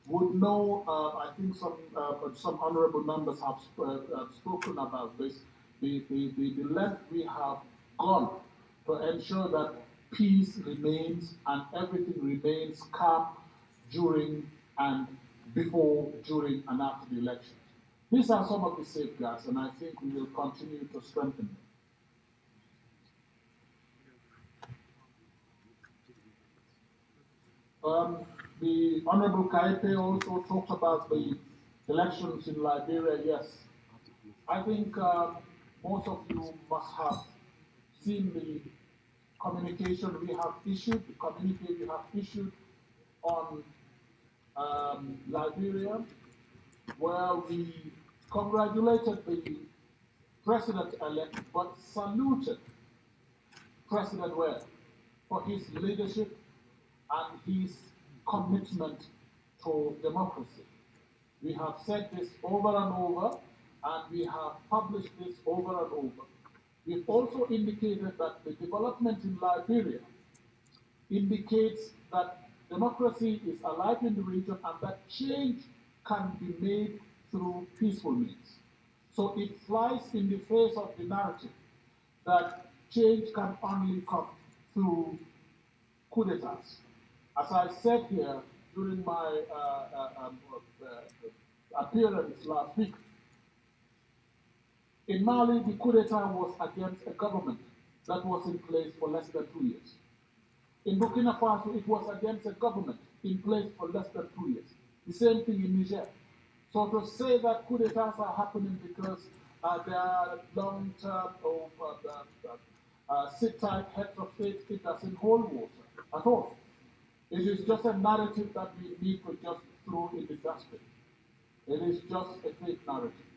Speaker 3: would know, I think some honorable members have spoken about this, the length we have gone to ensure that peace remains and everything remains calm during and before, during and after the elections. These are some of the safeguards, and I think we will continue to strengthen them. The Honorable Kaipe also talked about the elections in Liberia. Yes, I think most of you must have seen the communication we have issued, the communique we have issued on Liberia, where we congratulated the president-elect, but saluted President Ware for his leadership and his commitment to democracy. We have said this over and over, and we have published this over and over. We've also indicated that the development in Liberia indicates that democracy is alive in the region and that change can be made through peaceful means. So it flies in the face of the narrative that change can only come through coup d'etats. As I said here during my appearance last week, in Mali, the coup d'etat was against a government that was in place for less than 2 years. In Burkina Faso, it was against a government in place for less than 2 years. The same thing in Niger. So to say that coup d'etats are happening because they are long-term or sit-tight heads of state, it doesn't hold water at all. It is just a narrative that we need to just throw in the dustbin. It is just a fake narrative.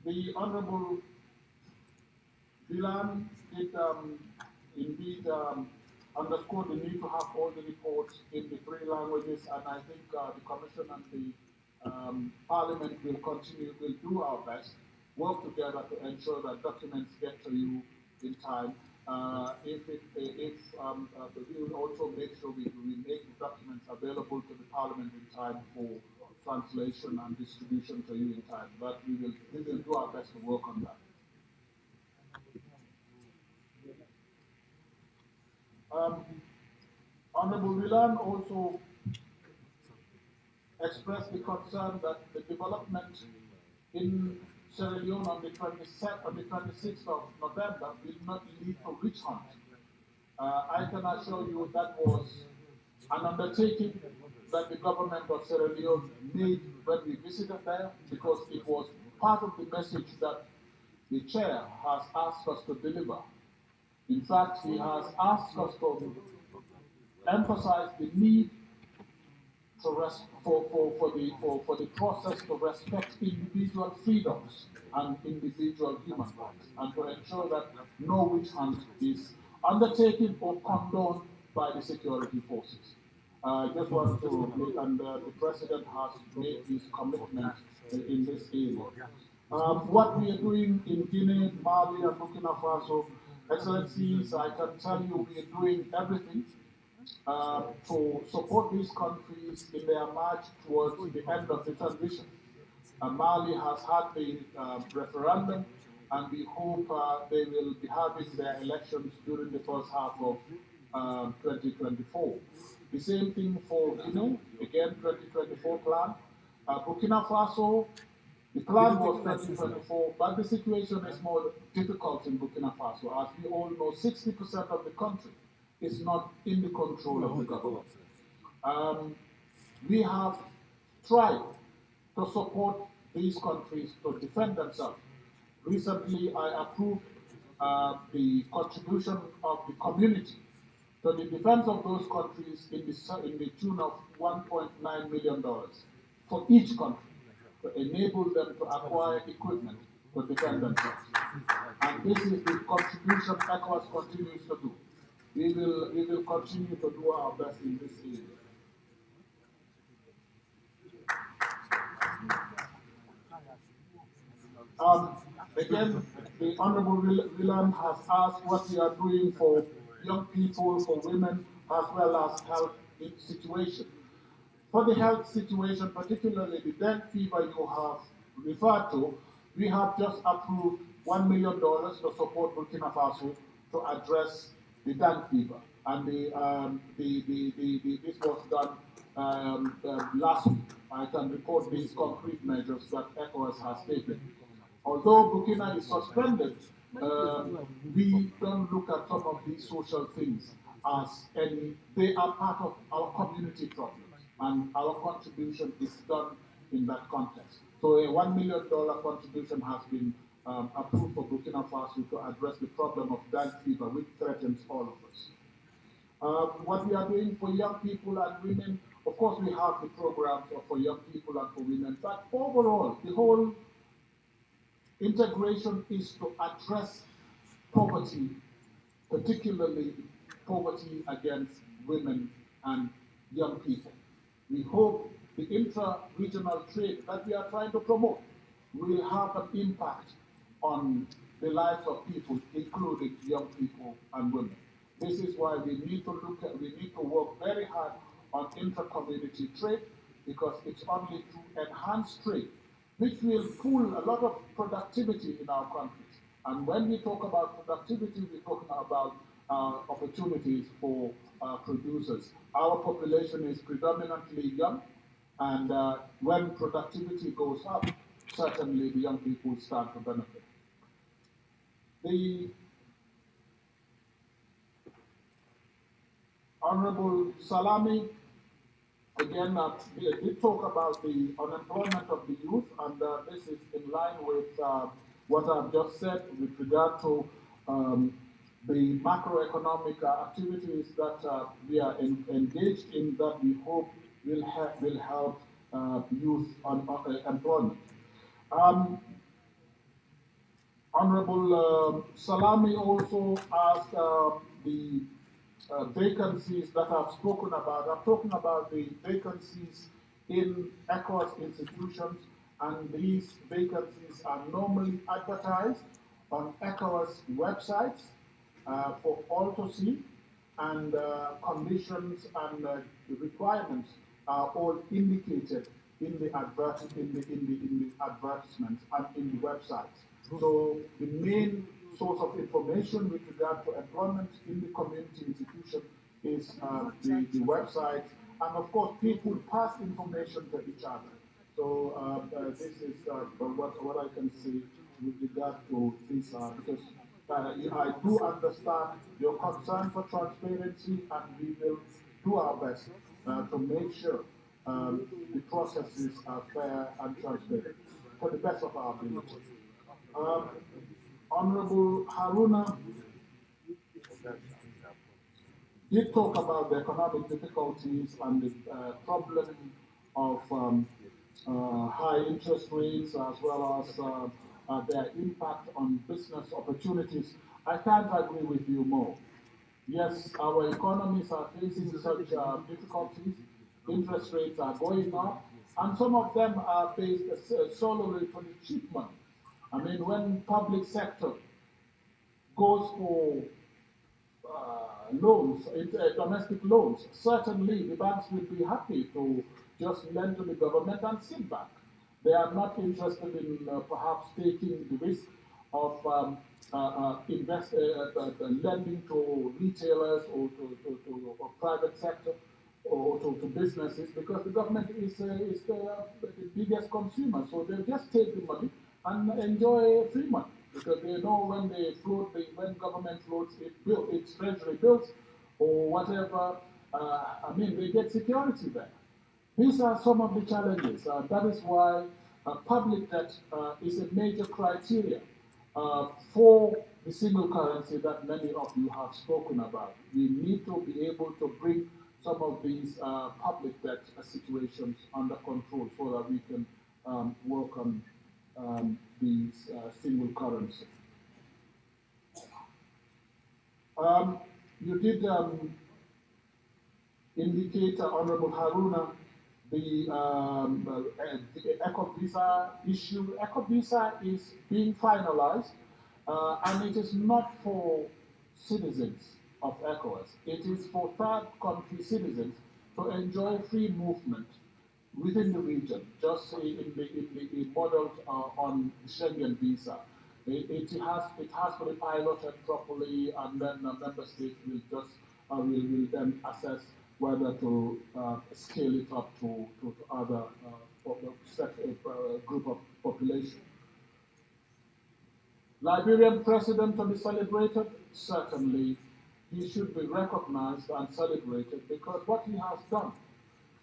Speaker 3: The Honorable Bilan did indeed underscore the need to have all the reports in the 3 languages, and I think the Commission and the Parliament will do our best, work together to ensure that documents get to you in time. We will also make sure we make the documents available to the Parliament in time for translation and distribution to you in time. But we will do our best to work on that. Honorable Wilan also expressed the concern that the development in Sierra Leone on the 26th of November will not lead to witch hunt. I can assure you that was an undertaking that the government of Sierra Leone made when we visited there, because it was part of the message that the chair has asked us to deliver. In fact, he has asked us to emphasize the need for the process to respect individual freedoms and individual human rights, and to ensure that no witch hunt is undertaken or condoned by the security forces. I just want to make, and the president has made his commitment in this area. What we are doing in Guinea, Mali, and Burkina Faso, Excellencies, I can tell you we are doing everything to support these countries in their march towards the end of the transition. Mali has had the referendum, and we hope they will be having their elections during the first half of 2024. The same thing for Guinea, again 2024 plan. Burkina Faso, the plan was 2024, but the situation is more difficult in Burkina Faso. As we all know, 60% of the country is not in the control of the government. We have tried to support these countries to defend themselves. Recently, I approved the contribution of the community to the defense of those countries in the tune of $1.9 million for each country, to enable them to acquire equipment to defend themselves. And this is the contribution Ecowas continues to do. We will continue to do our best in this area. Again, the Honorable William has asked what we are doing for young people, for women, as well as health situation. For the health situation, particularly the dengue fever you have referred to, we have just approved $1 million to support Burkina Faso to address the dengue fever. And this was done last week. I can report these concrete measures that ECOWAS has taken. Although Burkina is suspended, we don't look at some of these social things as any, they are part of our community problems, and our contribution is done in that context. So a $1 million contribution has been approved for Burkina Faso to address the problem of dengue fever, which threatens all of us. What we are doing for young people and women, of course we have the programs for young people and for women, but overall, the whole integration is to address poverty, particularly poverty against women and young people. We hope the intra-regional trade that we are trying to promote will have an impact on the lives of people, including young people and women. This is why we need to work very hard on intra-community trade, because it's only through enhanced trade which will pull a lot of productivity in our countries. And when we talk about productivity, we're talking about opportunities for producers. Our population is predominantly young, and when productivity goes up, certainly the young people stand to benefit. The Honorable Salami, again, did talk about the unemployment of the youth, and this is in line with what I've just said with regard to the macroeconomic activities that we are engaged in, that we hope will help youth employment. Honorable Salami also asked the vacancies that I've spoken about. I'm talking about the vacancies in ECOWAS institutions, and these vacancies are normally advertised on ECOWAS websites for all to see, and conditions and the requirements are all indicated in the advertisements and in the websites. So the main source of information with regard to employment in the community institution is the website, and of course people pass information to each other. So this is what I can say with regard to this, because I do understand your concern for transparency, and we will do our best to make sure the processes are fair and transparent for the best of our ability. Honorable Haruna did talk about the economic difficulties and the problem of high interest rates, as well as their impact on business opportunities. I can't agree with you more. Yes, our economies are facing such difficulties. Interest rates are going up, and some of them are based solely for the cheap money. I mean, when public sector goes for loans, domestic loans, certainly the banks will be happy to just lend to the government and sit back. They are not interested in perhaps taking the risk of lending to retailers or to or private sector or to businesses, because the government is the biggest consumer. So they just take the money and enjoy free money, because they know when they when government floats its treasury bills or whatever, I mean, they get security there. These are some of the challenges. That is why public debt is a major criteria for the single currency that many of you have spoken about. We need to be able to bring some of these public debt situations under control so that we can work on these single currency. You did indicate, Honorable Haruna, the ECO visa issue. ECO visa is being finalized, and it is not for citizens of Ecowas. It is for third country citizens to enjoy free movement within the region, just in the model on the Schengen visa. It has to be piloted properly, and then member states will just will then assess whether to scale it up to other group of population. Liberian president to be celebrated, certainly he should be recognized and celebrated, because what he has done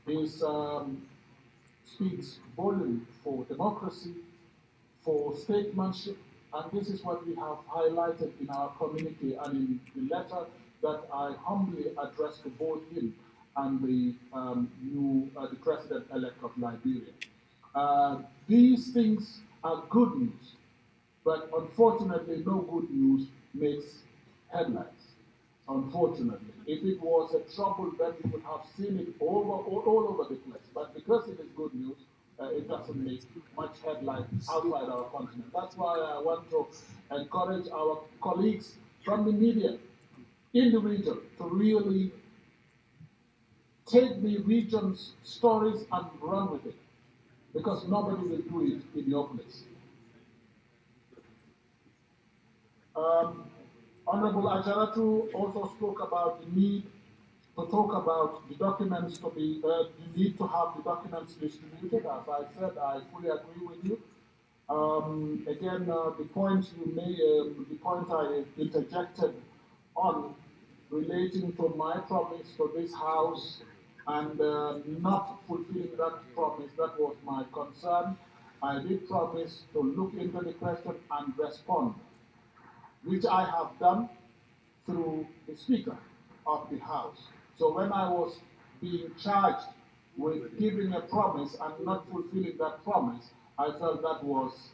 Speaker 3: is speaks volume for democracy, for statesmanship, and this is what we have highlighted in our communique and in the letter that I humbly addressed to both him and the the president-elect of Liberia. These things are good news, but unfortunately, no good news makes headlines. Unfortunately, if it was a trouble, then we would have seen it all over the place. But because it is good news, it doesn't make much headline outside our continent. That's why I want to encourage our colleagues from the media in the region to really take the region's stories and run with it, because nobody will do it in your place. Honorable Ajaratu also spoke about the need to talk about the documents to be, the need to have the documents distributed. As I said, I fully agree with you. Again, the point you made, the point I interjected on relating to my promise to this House and not fulfilling that promise, that was my concern. I did promise to look into the question and respond, which I have done through the Speaker of the House. So when I was being charged with giving a promise and not fulfilling that promise, I felt that was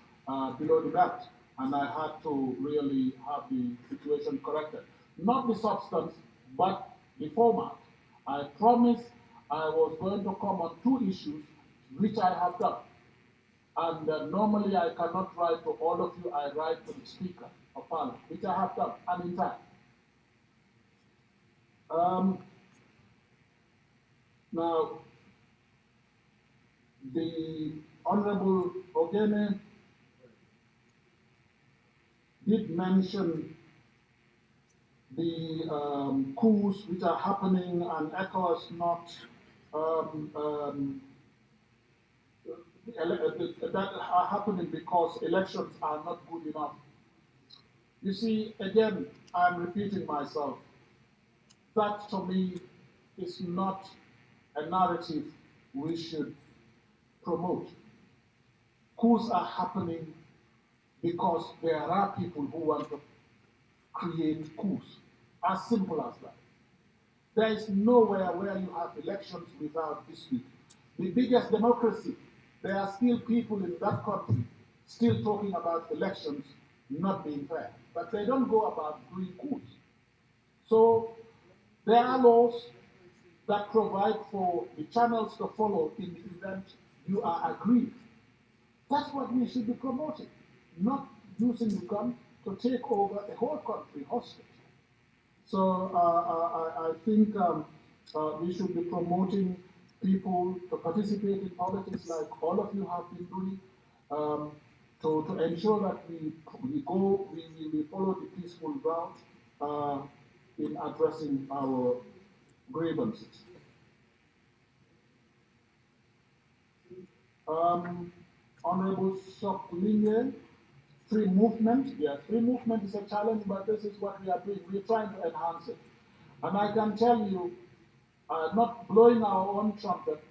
Speaker 3: below the belt, and I had to really have the situation corrected. Not the substance, but the format. I promised I was going to come on 2 issues, which I have done. And normally I cannot write to all of you, I write to the Speaker of Parliament, which I have done, and in time. Now, the Honorable Ogene did mention the coups which are happening and Ecowas not that are happening because elections are not good enough. You see, again, I'm repeating myself. That to me is not a narrative we should promote. Coups are happening because there are people who want to create coups. As simple as that. There is nowhere where you have elections without dispute. The biggest democracy, there are still people in that country still talking about elections not being fair. But they don't go about doing coups. So there are laws that provide for the channels to follow in the event you are aggrieved. That's what we should be promoting, not using the gun to take over a whole country hostage. So I think we should be promoting people to participate in politics like all of you have been doing, to ensure that we follow the peaceful route in addressing our grievances. Honorable Soklinge, free movement. Yeah, free movement is a challenge, but this is what we are doing. We're trying to enhance it. And I can tell you, not blowing our own trumpet,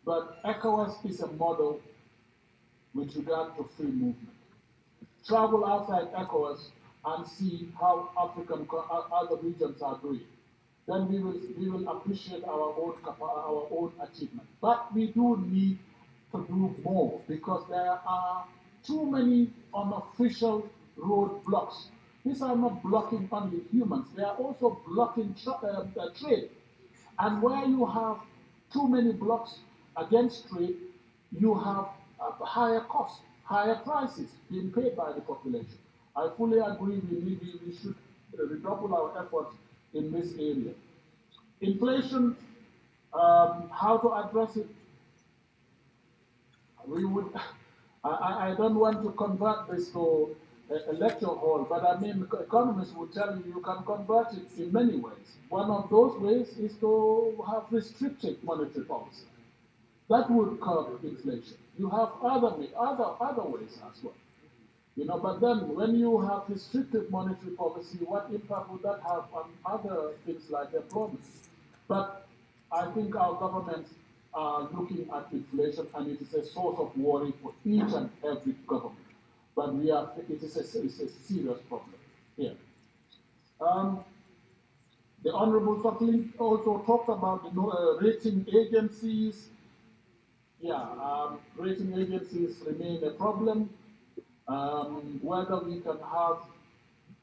Speaker 3: but ECOWAS is a model with regard to free movement. Travel outside ECOWAS and see how other regions are doing. Then we will appreciate our own achievement. But we do need to do more because there are too many unofficial roadblocks. These are not blocking only humans, they are also blocking trade. And where you have too many blocks against trade, you have higher costs, higher prices being paid by the population. I fully agree we should redouble our efforts in this area. Inflation, how to address it? We would. I don't want to convert this to a lecture hall, but I mean, economists would tell you can convert it in many ways. One of those ways is to have restrictive monetary policy. That would curb inflation. You have other ways as well. But then when you have restrictive monetary policy, what impact would that have on other things like employment? But I think our governments are looking at inflation, and it is a source of worry for each and every government. But it is a serious problem here. The Honorable Suckling also talked about the rating agencies. Yeah, rating agencies remain a problem. Whether we can have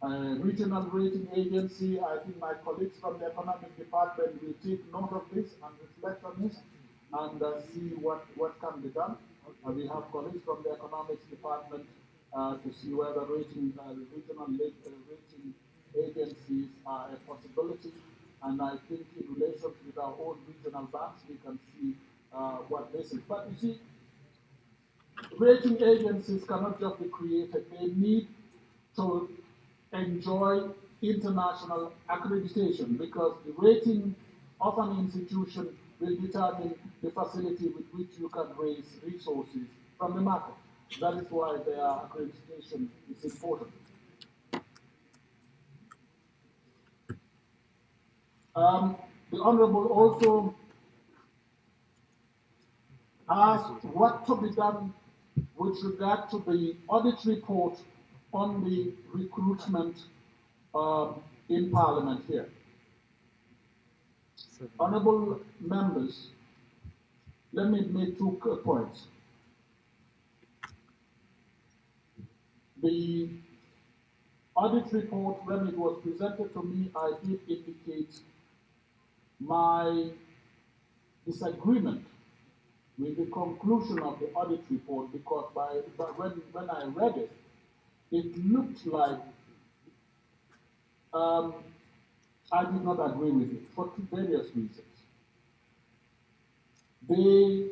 Speaker 3: a regional rating agency, I think my colleagues from the economic department will take note of this and reflect on this and see what can be done. We have colleagues from the economics department to see whether regional rating agencies are a possibility. And I think in relation with our own regional banks, we can see what this is. But you see, rating agencies cannot just be created. They need to enjoy international accreditation because the rating of an institution will determine the facility with which you can raise resources from the market. That is why their accreditation is important. The Honorable also asked what to be done with regard to the audit report on the recruitment in Parliament here. Honorable members, let me make 2 points. The audit report, when it was presented to me, I did indicate my disagreement with the conclusion of the audit report because when I read it, it looked like I did not agree with it for various reasons. They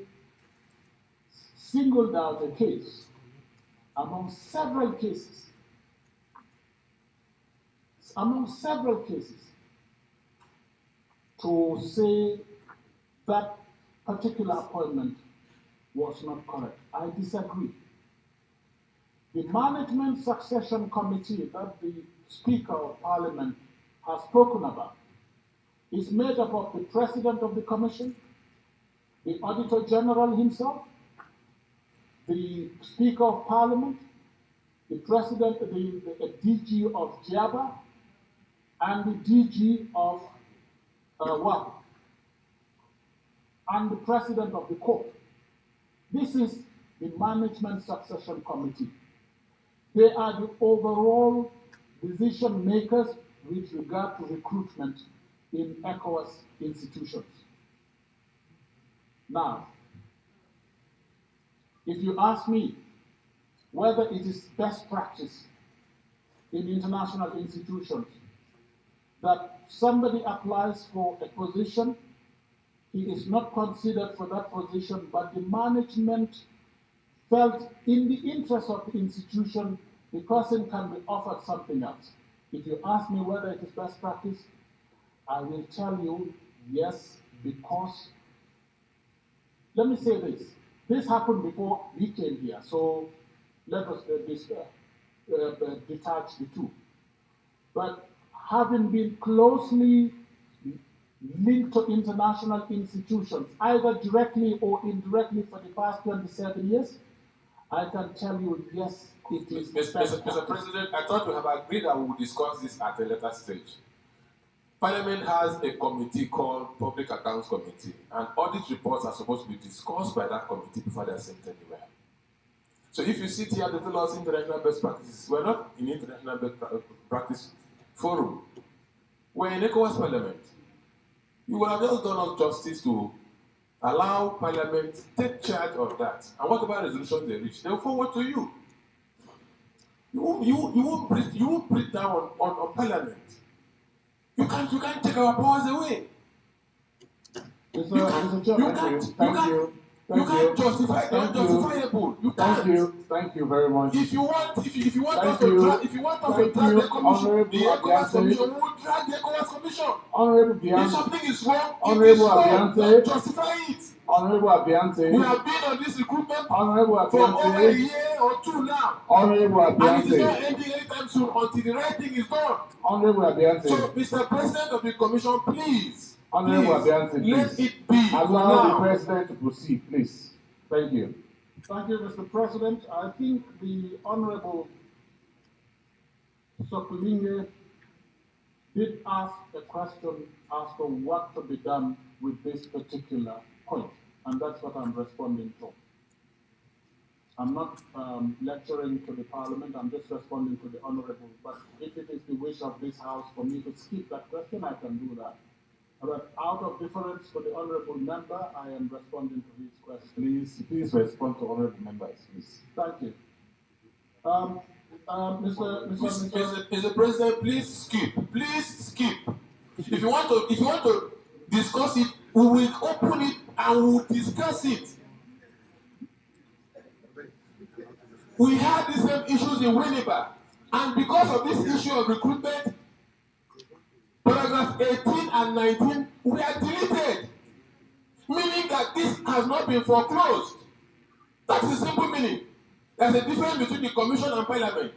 Speaker 3: singled out a case among several cases among several cases, to say that particular appointment was not correct. I disagree. The Management Succession Committee that the Speaker of Parliament has spoken about is made up of the President of the Commission, the Auditor General himself, the Speaker of Parliament, the President, the DG of JABA, and the DG of and the President of the Court. This is the Management Succession Committee. They are the overall decision makers with regard to recruitment in Ecowas institutions. Now, if you ask me whether it is best practice in international institutions that somebody applies for a position, he is not considered for that position, but the management felt in the interest of the institution, the person can be offered something else. If you ask me whether it is best practice, I will tell you yes, because, let me say this. This happened before we came here, so let us detach the two. But having been closely linked to international institutions, either directly or indirectly for the past 27 years, I can tell you, yes, it is.
Speaker 2: Mr. President, I thought we have agreed that we will discuss this at a later stage. Parliament has a committee called Public Accounts Committee, and audit reports are supposed to be discussed by that committee before they are sent anywhere. So if you sit here to tell us international best practices, we're not in international best practice forum. We're in Ecowas Parliament. You would have just done us justice to allow Parliament to take charge of that. And whatever resolution they reach, they'll forward to you. You won't break down on Parliament. You can't take our powers away. You can't justify the unjustifiable. You can't.
Speaker 3: Thank you very much.
Speaker 2: If you want us to drag the commission, the Ecowas Commission, we will drag the Ecowas Commission. If something is wrong, don't justify it.
Speaker 3: Honorable Abiante.
Speaker 2: We have been on this recruitment
Speaker 3: Honorable Abiante.
Speaker 2: for over a year or two now.
Speaker 3: Honorable Abiante.
Speaker 2: And it is not ending anytime soon until the right thing is done.
Speaker 3: Honorable Abiante.
Speaker 2: So, Mr. President of the Commission, please,
Speaker 3: Honorable Abiante,
Speaker 2: let it be.
Speaker 3: Allow the President to proceed, please. Thank you.
Speaker 11: Thank you, Mr. President. I think the Honorable Sokolinge did ask a question as to what to be done with this particular point, and that's what I'm responding to. I'm not lecturing to the Parliament, I'm just responding to the Honorable, but if it is the wish of this House for me to skip that question, I can do that. But out of deference to the Honorable Member, I am responding to his question.
Speaker 3: Please respond to Honorable Members, please.
Speaker 11: Thank you.
Speaker 2: Mr. President, please skip. Please skip. If you want to discuss it, we will open it and we will discuss it. We had the same issues in Winnipeg, and because of this issue of recruitment, paragraphs 18 and 19 were deleted, meaning that this has not been foreclosed. That's the simple meaning. There's a difference between the Commission and Parliament.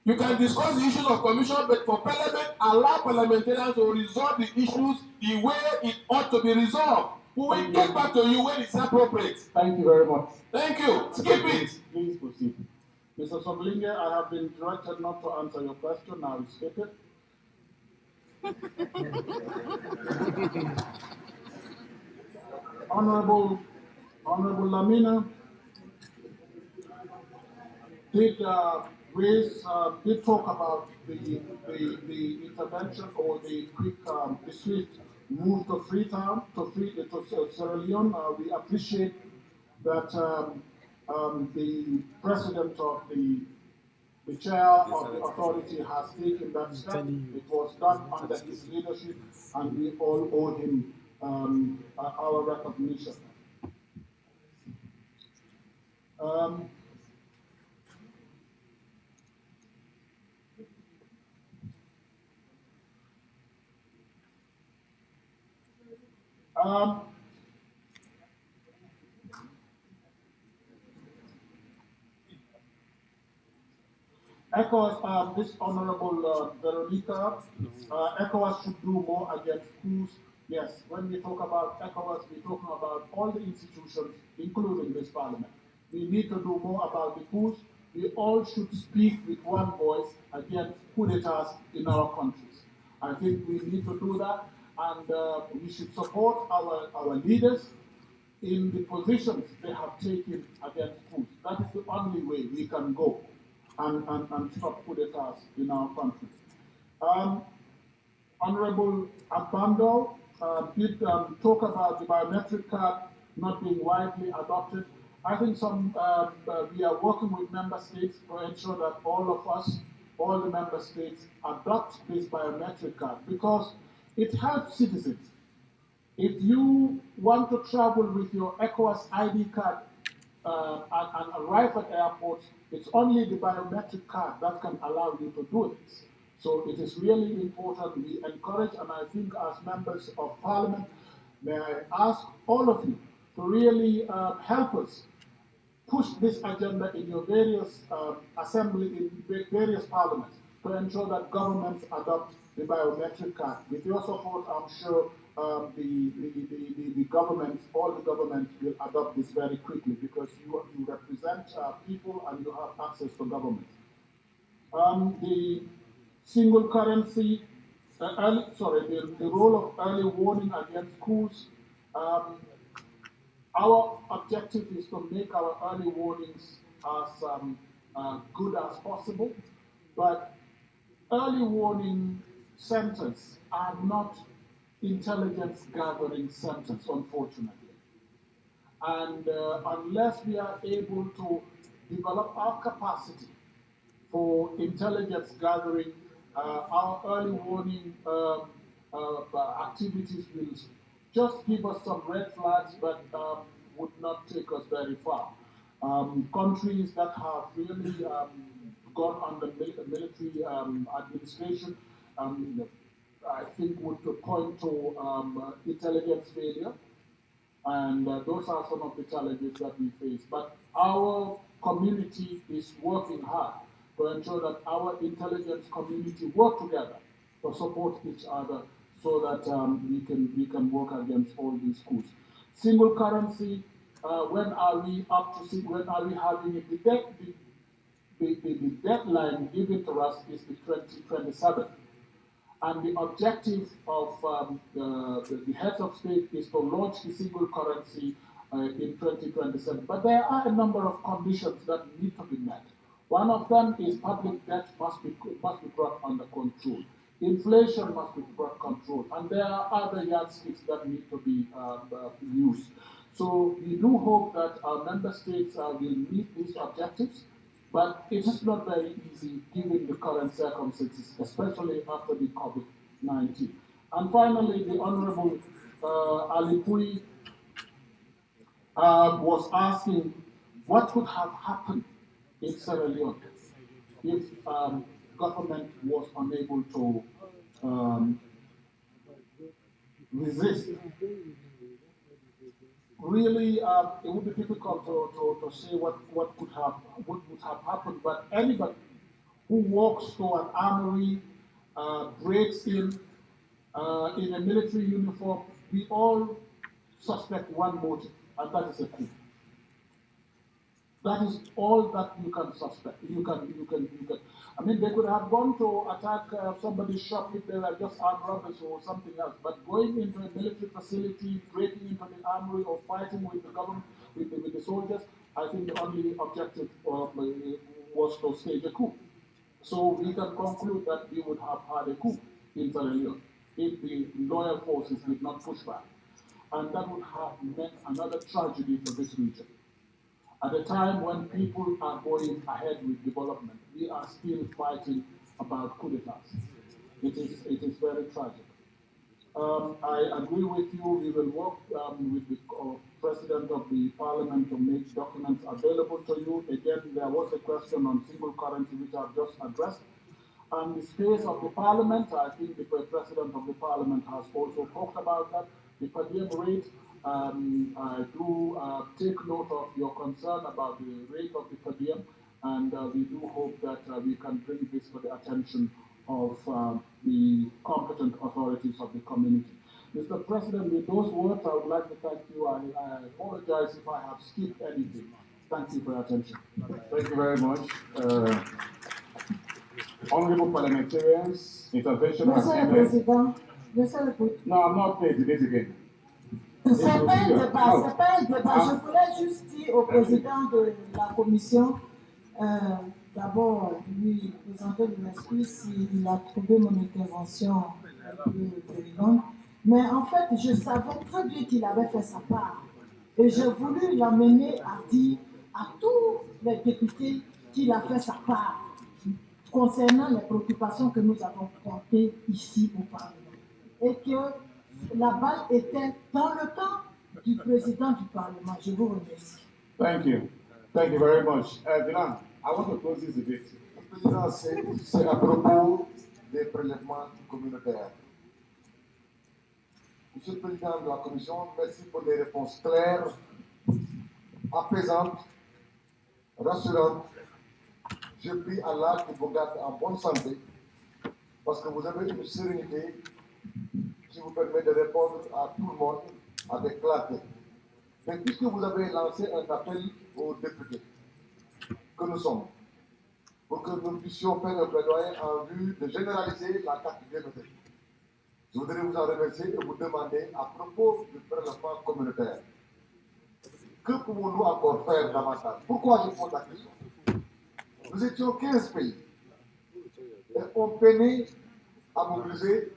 Speaker 2: You can discuss the issues of Commission, but for Parliament, allow parliamentarians to resolve the issues the way it ought to be resolved. We will get back to you when it's appropriate.
Speaker 3: Thank you very much.
Speaker 2: Thank you. Skip it.
Speaker 3: Please proceed.
Speaker 11: Mr. Soblinge, I have been directed not to answer your question. Now you skip it. Honorable Lamina did talk about the intervention or the quick, the swift move to Freetown, to Sierra Leone. We appreciate that the president of the chair of the authority has taken that step. It was done under his leadership, and we all owe him our recognition. Um, ECOWAS, this Honorable Veronica, ECOWAS should do more against coups. Yes, when we talk about ECOWAS, we're talking about all the institutions, including this parliament. We need to do more about the coups. We all should speak with one voice against coup d'etats in our countries. I think we need to do that, and we should support our leaders in the positions they have taken against coups. That is the only way we can go and stop coup d'etats in our country. Honorable Abando did talk about the biometric card not being widely adopted. I think we are working with member states to ensure that all of us, all the member states, adopt this biometric card because it helps citizens. If you want to travel with your ECOWAS ID card and arrive at airports, it's only the biometric card that can allow you to do this. So it is really important we encourage, and I think as members of parliament, may I ask all of you to really help us push this agenda in your various assembly, in various parliaments, to ensure that governments adopt the biometric card. With your support, I'm sure the governments, all the governments will adopt this very quickly because you represent people and you have access to government. The single currency, the role of early warning against coups. Our objective is to make our early warnings as good as possible, but early warning centers are not intelligence gathering centers, unfortunately. And unless we are able to develop our capacity for intelligence gathering, our early warning activities will just give us some red flags, but would not take us very far. Countries that have really gone under military administration, I think would point to intelligence failure, and those are some of the challenges that we face. But our community is working hard to ensure that our intelligence community work together to support each other so that we can work against all these coups. Single currency, when are we up to see, when are we having it? The deadline given to us is the 2027. And the objective of the heads of state is to launch the single currency in 2027. But there are a number of conditions that need to be met. One of them is public debt must be brought under control. Inflation must be brought control. And there are other yardsticks that need to be used. So we do hope that our member states will meet these objectives. But it is not very easy given the current circumstances, especially after the COVID-19. And finally, the Honorable Ali Pui was asking what could have happened in Sierra Leone if government was unable to resist. Really, it would be difficult to say what would have happened, but anybody who walks to an armory, breaks in a military uniform, we all suspect one motive, and that is a coup. That is all that you can suspect. You can. I mean, they could have gone to attack somebody's shop if they were just armed robbers or something else. But going into a military facility, breaking into the armory, or fighting with the government, with the soldiers, I think the only objective was to stage a coup. So we can conclude that we would have had a coup in Sierra Leone if the loyal forces did not push back, and that would have meant another tragedy for this region. At a time when people are going ahead with development, we are still fighting about coup d'etats. It is very tragic. I agree with you. We will work with the President of the Parliament to make documents available to you. Again, there was a question on single currency, which I've just addressed. And the space of the Parliament, I think the President of the Parliament has also talked about that. the per diem rate. I do take note of your concern about the rate of the per diem, and we do hope that we can bring this to the attention of the competent authorities of the community. Mr. President, with those words, I would like to thank you. I apologize if I have skipped anything. Thank you for your attention.
Speaker 1: Thank you very much. Honorable parliamentarians, intervention has
Speaker 4: Monsieur le
Speaker 1: been made.
Speaker 4: Président, Monsieur le Président.
Speaker 1: No, I'm not playing this again.
Speaker 4: C'est pas un débat,
Speaker 1: No.
Speaker 4: c'est pas un débat. Je voulais juste dire au président de la commission, d'abord lui présenter de l'excuse s'il a trouvé mon intervention un peu longue. Mais en fait, je savais très bien qu'il avait fait sa part. Et j'ai voulu l'amener à dire à tous les députés qu'il a fait sa part concernant les préoccupations que nous avons portées ici au Parlement. Et que la balle était dans le camp du président du Parlement. Je vous remercie.
Speaker 1: Thank you. Thank you very much. Dylan, I want to close this debate.
Speaker 5: Président, c'est à propos des prélèvements communautaires. Monsieur le Président de la Commission, merci pour des réponses claires, apaisantes, rassurantes. Je prie Allah qu'il vous garde en bonne santé, parce que vous avez une sérénité qui vous permet de répondre à tout le monde avec clarté. Mais puisque vous avez lancé un appel aux députés que nous sommes, pour que nous puissions faire un plaidoyer en vue de généraliser la carte biométrique, je voudrais vous en remercier et vous demander à propos du prélèvement communautaire. Que pouvons-nous encore faire davantage? Pourquoi je pose la question? Nous étions 15 pays et on peinait à mobiliser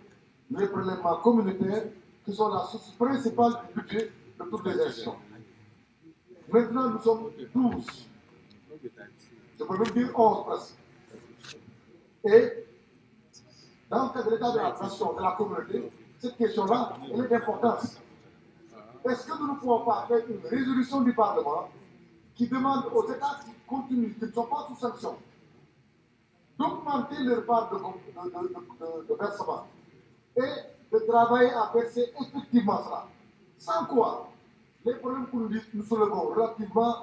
Speaker 5: les prélèvements communautaires qui sont la source principale du budget de toutes les institutions. Maintenant, nous sommes 12. Je peux même dire 11 presque. Et dans le cadre de l'état de la nation, de la communauté, cette question-là, elle est d'importance. Est-ce que nous ne pouvons pas faire une résolution du Parlement qui demande aux États qui continuent, qui ne sont pas sous sanction, d'augmenter leur part de versement et de travailler à verser effectivement cela. Sans quoi, les problèmes que nous soulevons relativement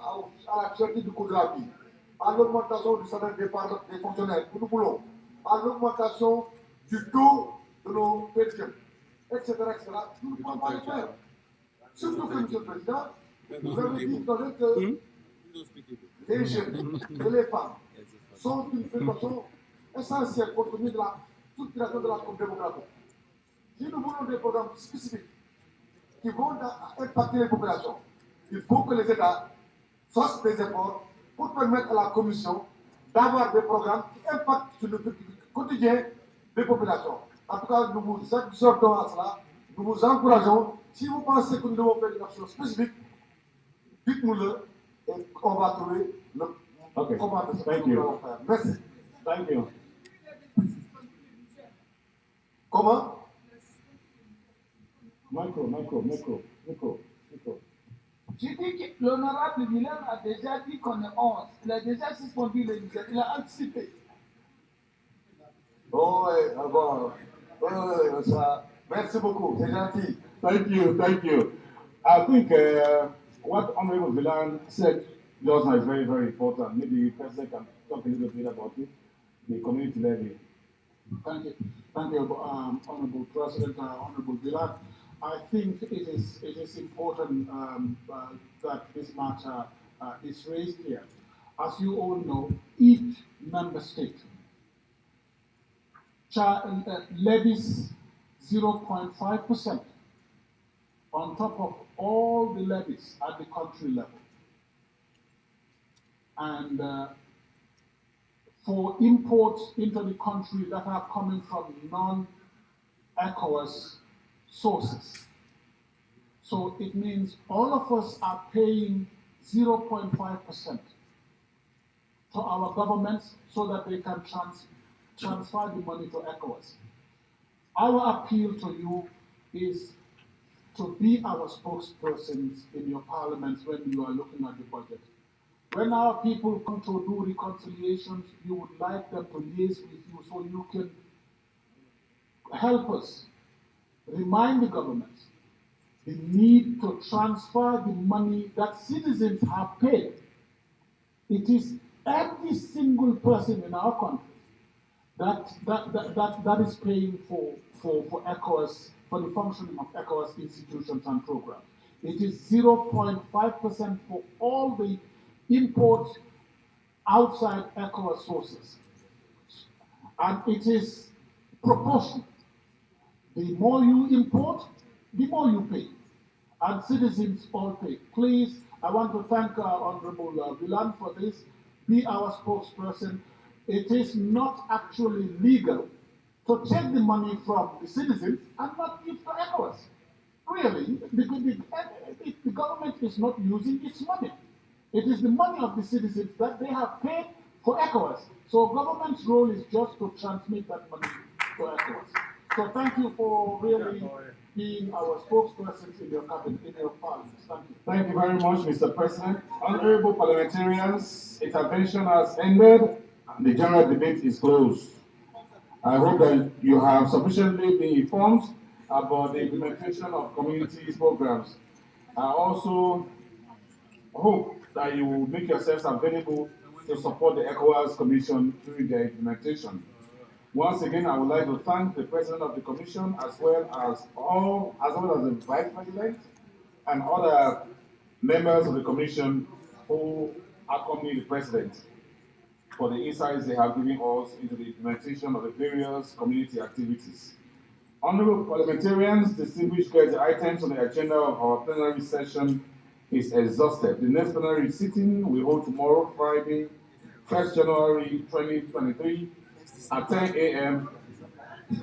Speaker 5: à la cherté du coût de la vie, à l'augmentation du salaire des fonctionnaires que nous voulons, à l'augmentation du taux de nos pensions, etc., nous ne pouvons pas le faire. Surtout que, Monsieur le Président, vous avez dit que les jeunes et les femmes sont une préoccupation essentielle compte tenu de la structuration de la démocratie. Si nous voulons des programmes spécifiques qui vont impacter les populations, il faut que les États fassent des efforts pour permettre à la Commission d'avoir des programmes qui impactent sur le quotidien des populations. En tout cas, nous vous exhortons à cela, nous vous encourageons. Si vous pensez que nous devons faire une action spécifique, dites-nous-le et on va trouver le comment de ce que nous allons faire. Merci.
Speaker 1: Thank you.
Speaker 5: Comment?
Speaker 1: Micro.
Speaker 12: J'ai dit que l'honorable Milan a déjà dit qu'on est 11. Il a déjà suspendu les listes. Il a anticipé.
Speaker 5: Oh, oui, bon. Ça. Merci beaucoup, c'est gentil.
Speaker 1: Thank you. I think what Honorable Milan said just now is very, very important. Maybe the President can talk a little bit about it, the community levy.
Speaker 11: Thank you, Honorable President, Honorable Villan. I think it is important that this matter is raised here. As you all know, each member state levies 0.5% on top of all the levies at the country level. And for imports into the country that are coming from non-Ecowas sources. So it means all of us are paying 0.5% to our governments so that they can transfer the money to Ecowas. Our appeal to you is to be our spokespersons in your parliaments when you are looking at the budget. When our people come to do reconciliations, you would like them to liaise with you so you can help us remind the government the need to transfer the money that citizens have paid. It is every single person in our country that is paying for ECOWAS, for the functioning of ECOWAS institutions and programs. It is 0.5% for all the imports outside ECOWAS sources. And it is proportional. The more you import, the more you pay. And citizens all pay. Please, I want to thank Honorable Villan for this. Be our spokesperson. It is not actually legal to take the money from the citizens and not give to ECOWAS. Really, the government is not using its money. It is the money of the citizens that they have paid for ECOWAS. So government's role is just to transmit that money to ECOWAS. So thank you for really being our spokespersons in your cabinet, in your parliament. Thank you.
Speaker 1: Thank you very much, Mr. President. Honorable parliamentarians, intervention has ended and the general debate is closed. I hope that you have sufficiently been informed about the implementation of community programs. I also hope that you will make yourselves available to support the ECOWAS Commission during their implementation. Once again, I would like to thank the President of the Commission as well as the Vice President and other members of the Commission who accompany the President for the insights they have given us into the implementation of the various community activities. Honorable parliamentarians, distinguished guests, the items on the agenda of our plenary session is exhausted. The next plenary sitting will hold tomorrow, Friday, 1st January 2023 at 10 a.m.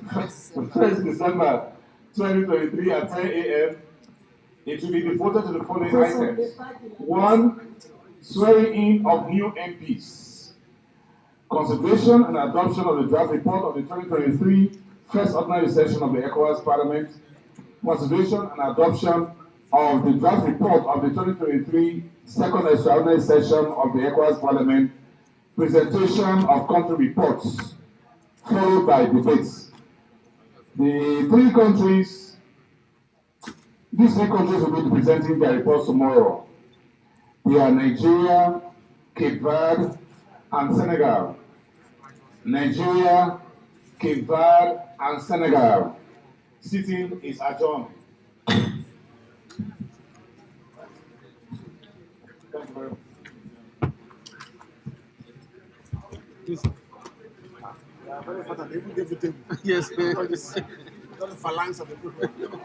Speaker 1: 1st December 2023 at 10 a.m. It will be devoted to the following items. 1. Swearing in of new MPs. Consideration and adoption of the draft report of the 2023 First Ordinary Session of the ECOWAS Parliament. Consideration and adoption of the draft report of the 2023 Second Extraordinary Session of the ECOWAS Parliament. Presentation of country reports, followed by debates. These three countries will be presenting their reports tomorrow. They are Nigeria, Cape Verde, and Senegal. Nigeria, Cape Verde, and Senegal. Sitting is adjourned. Thank you very much.
Speaker 6: Very important. They even gave it to him. Yes, not the phalanx of the people.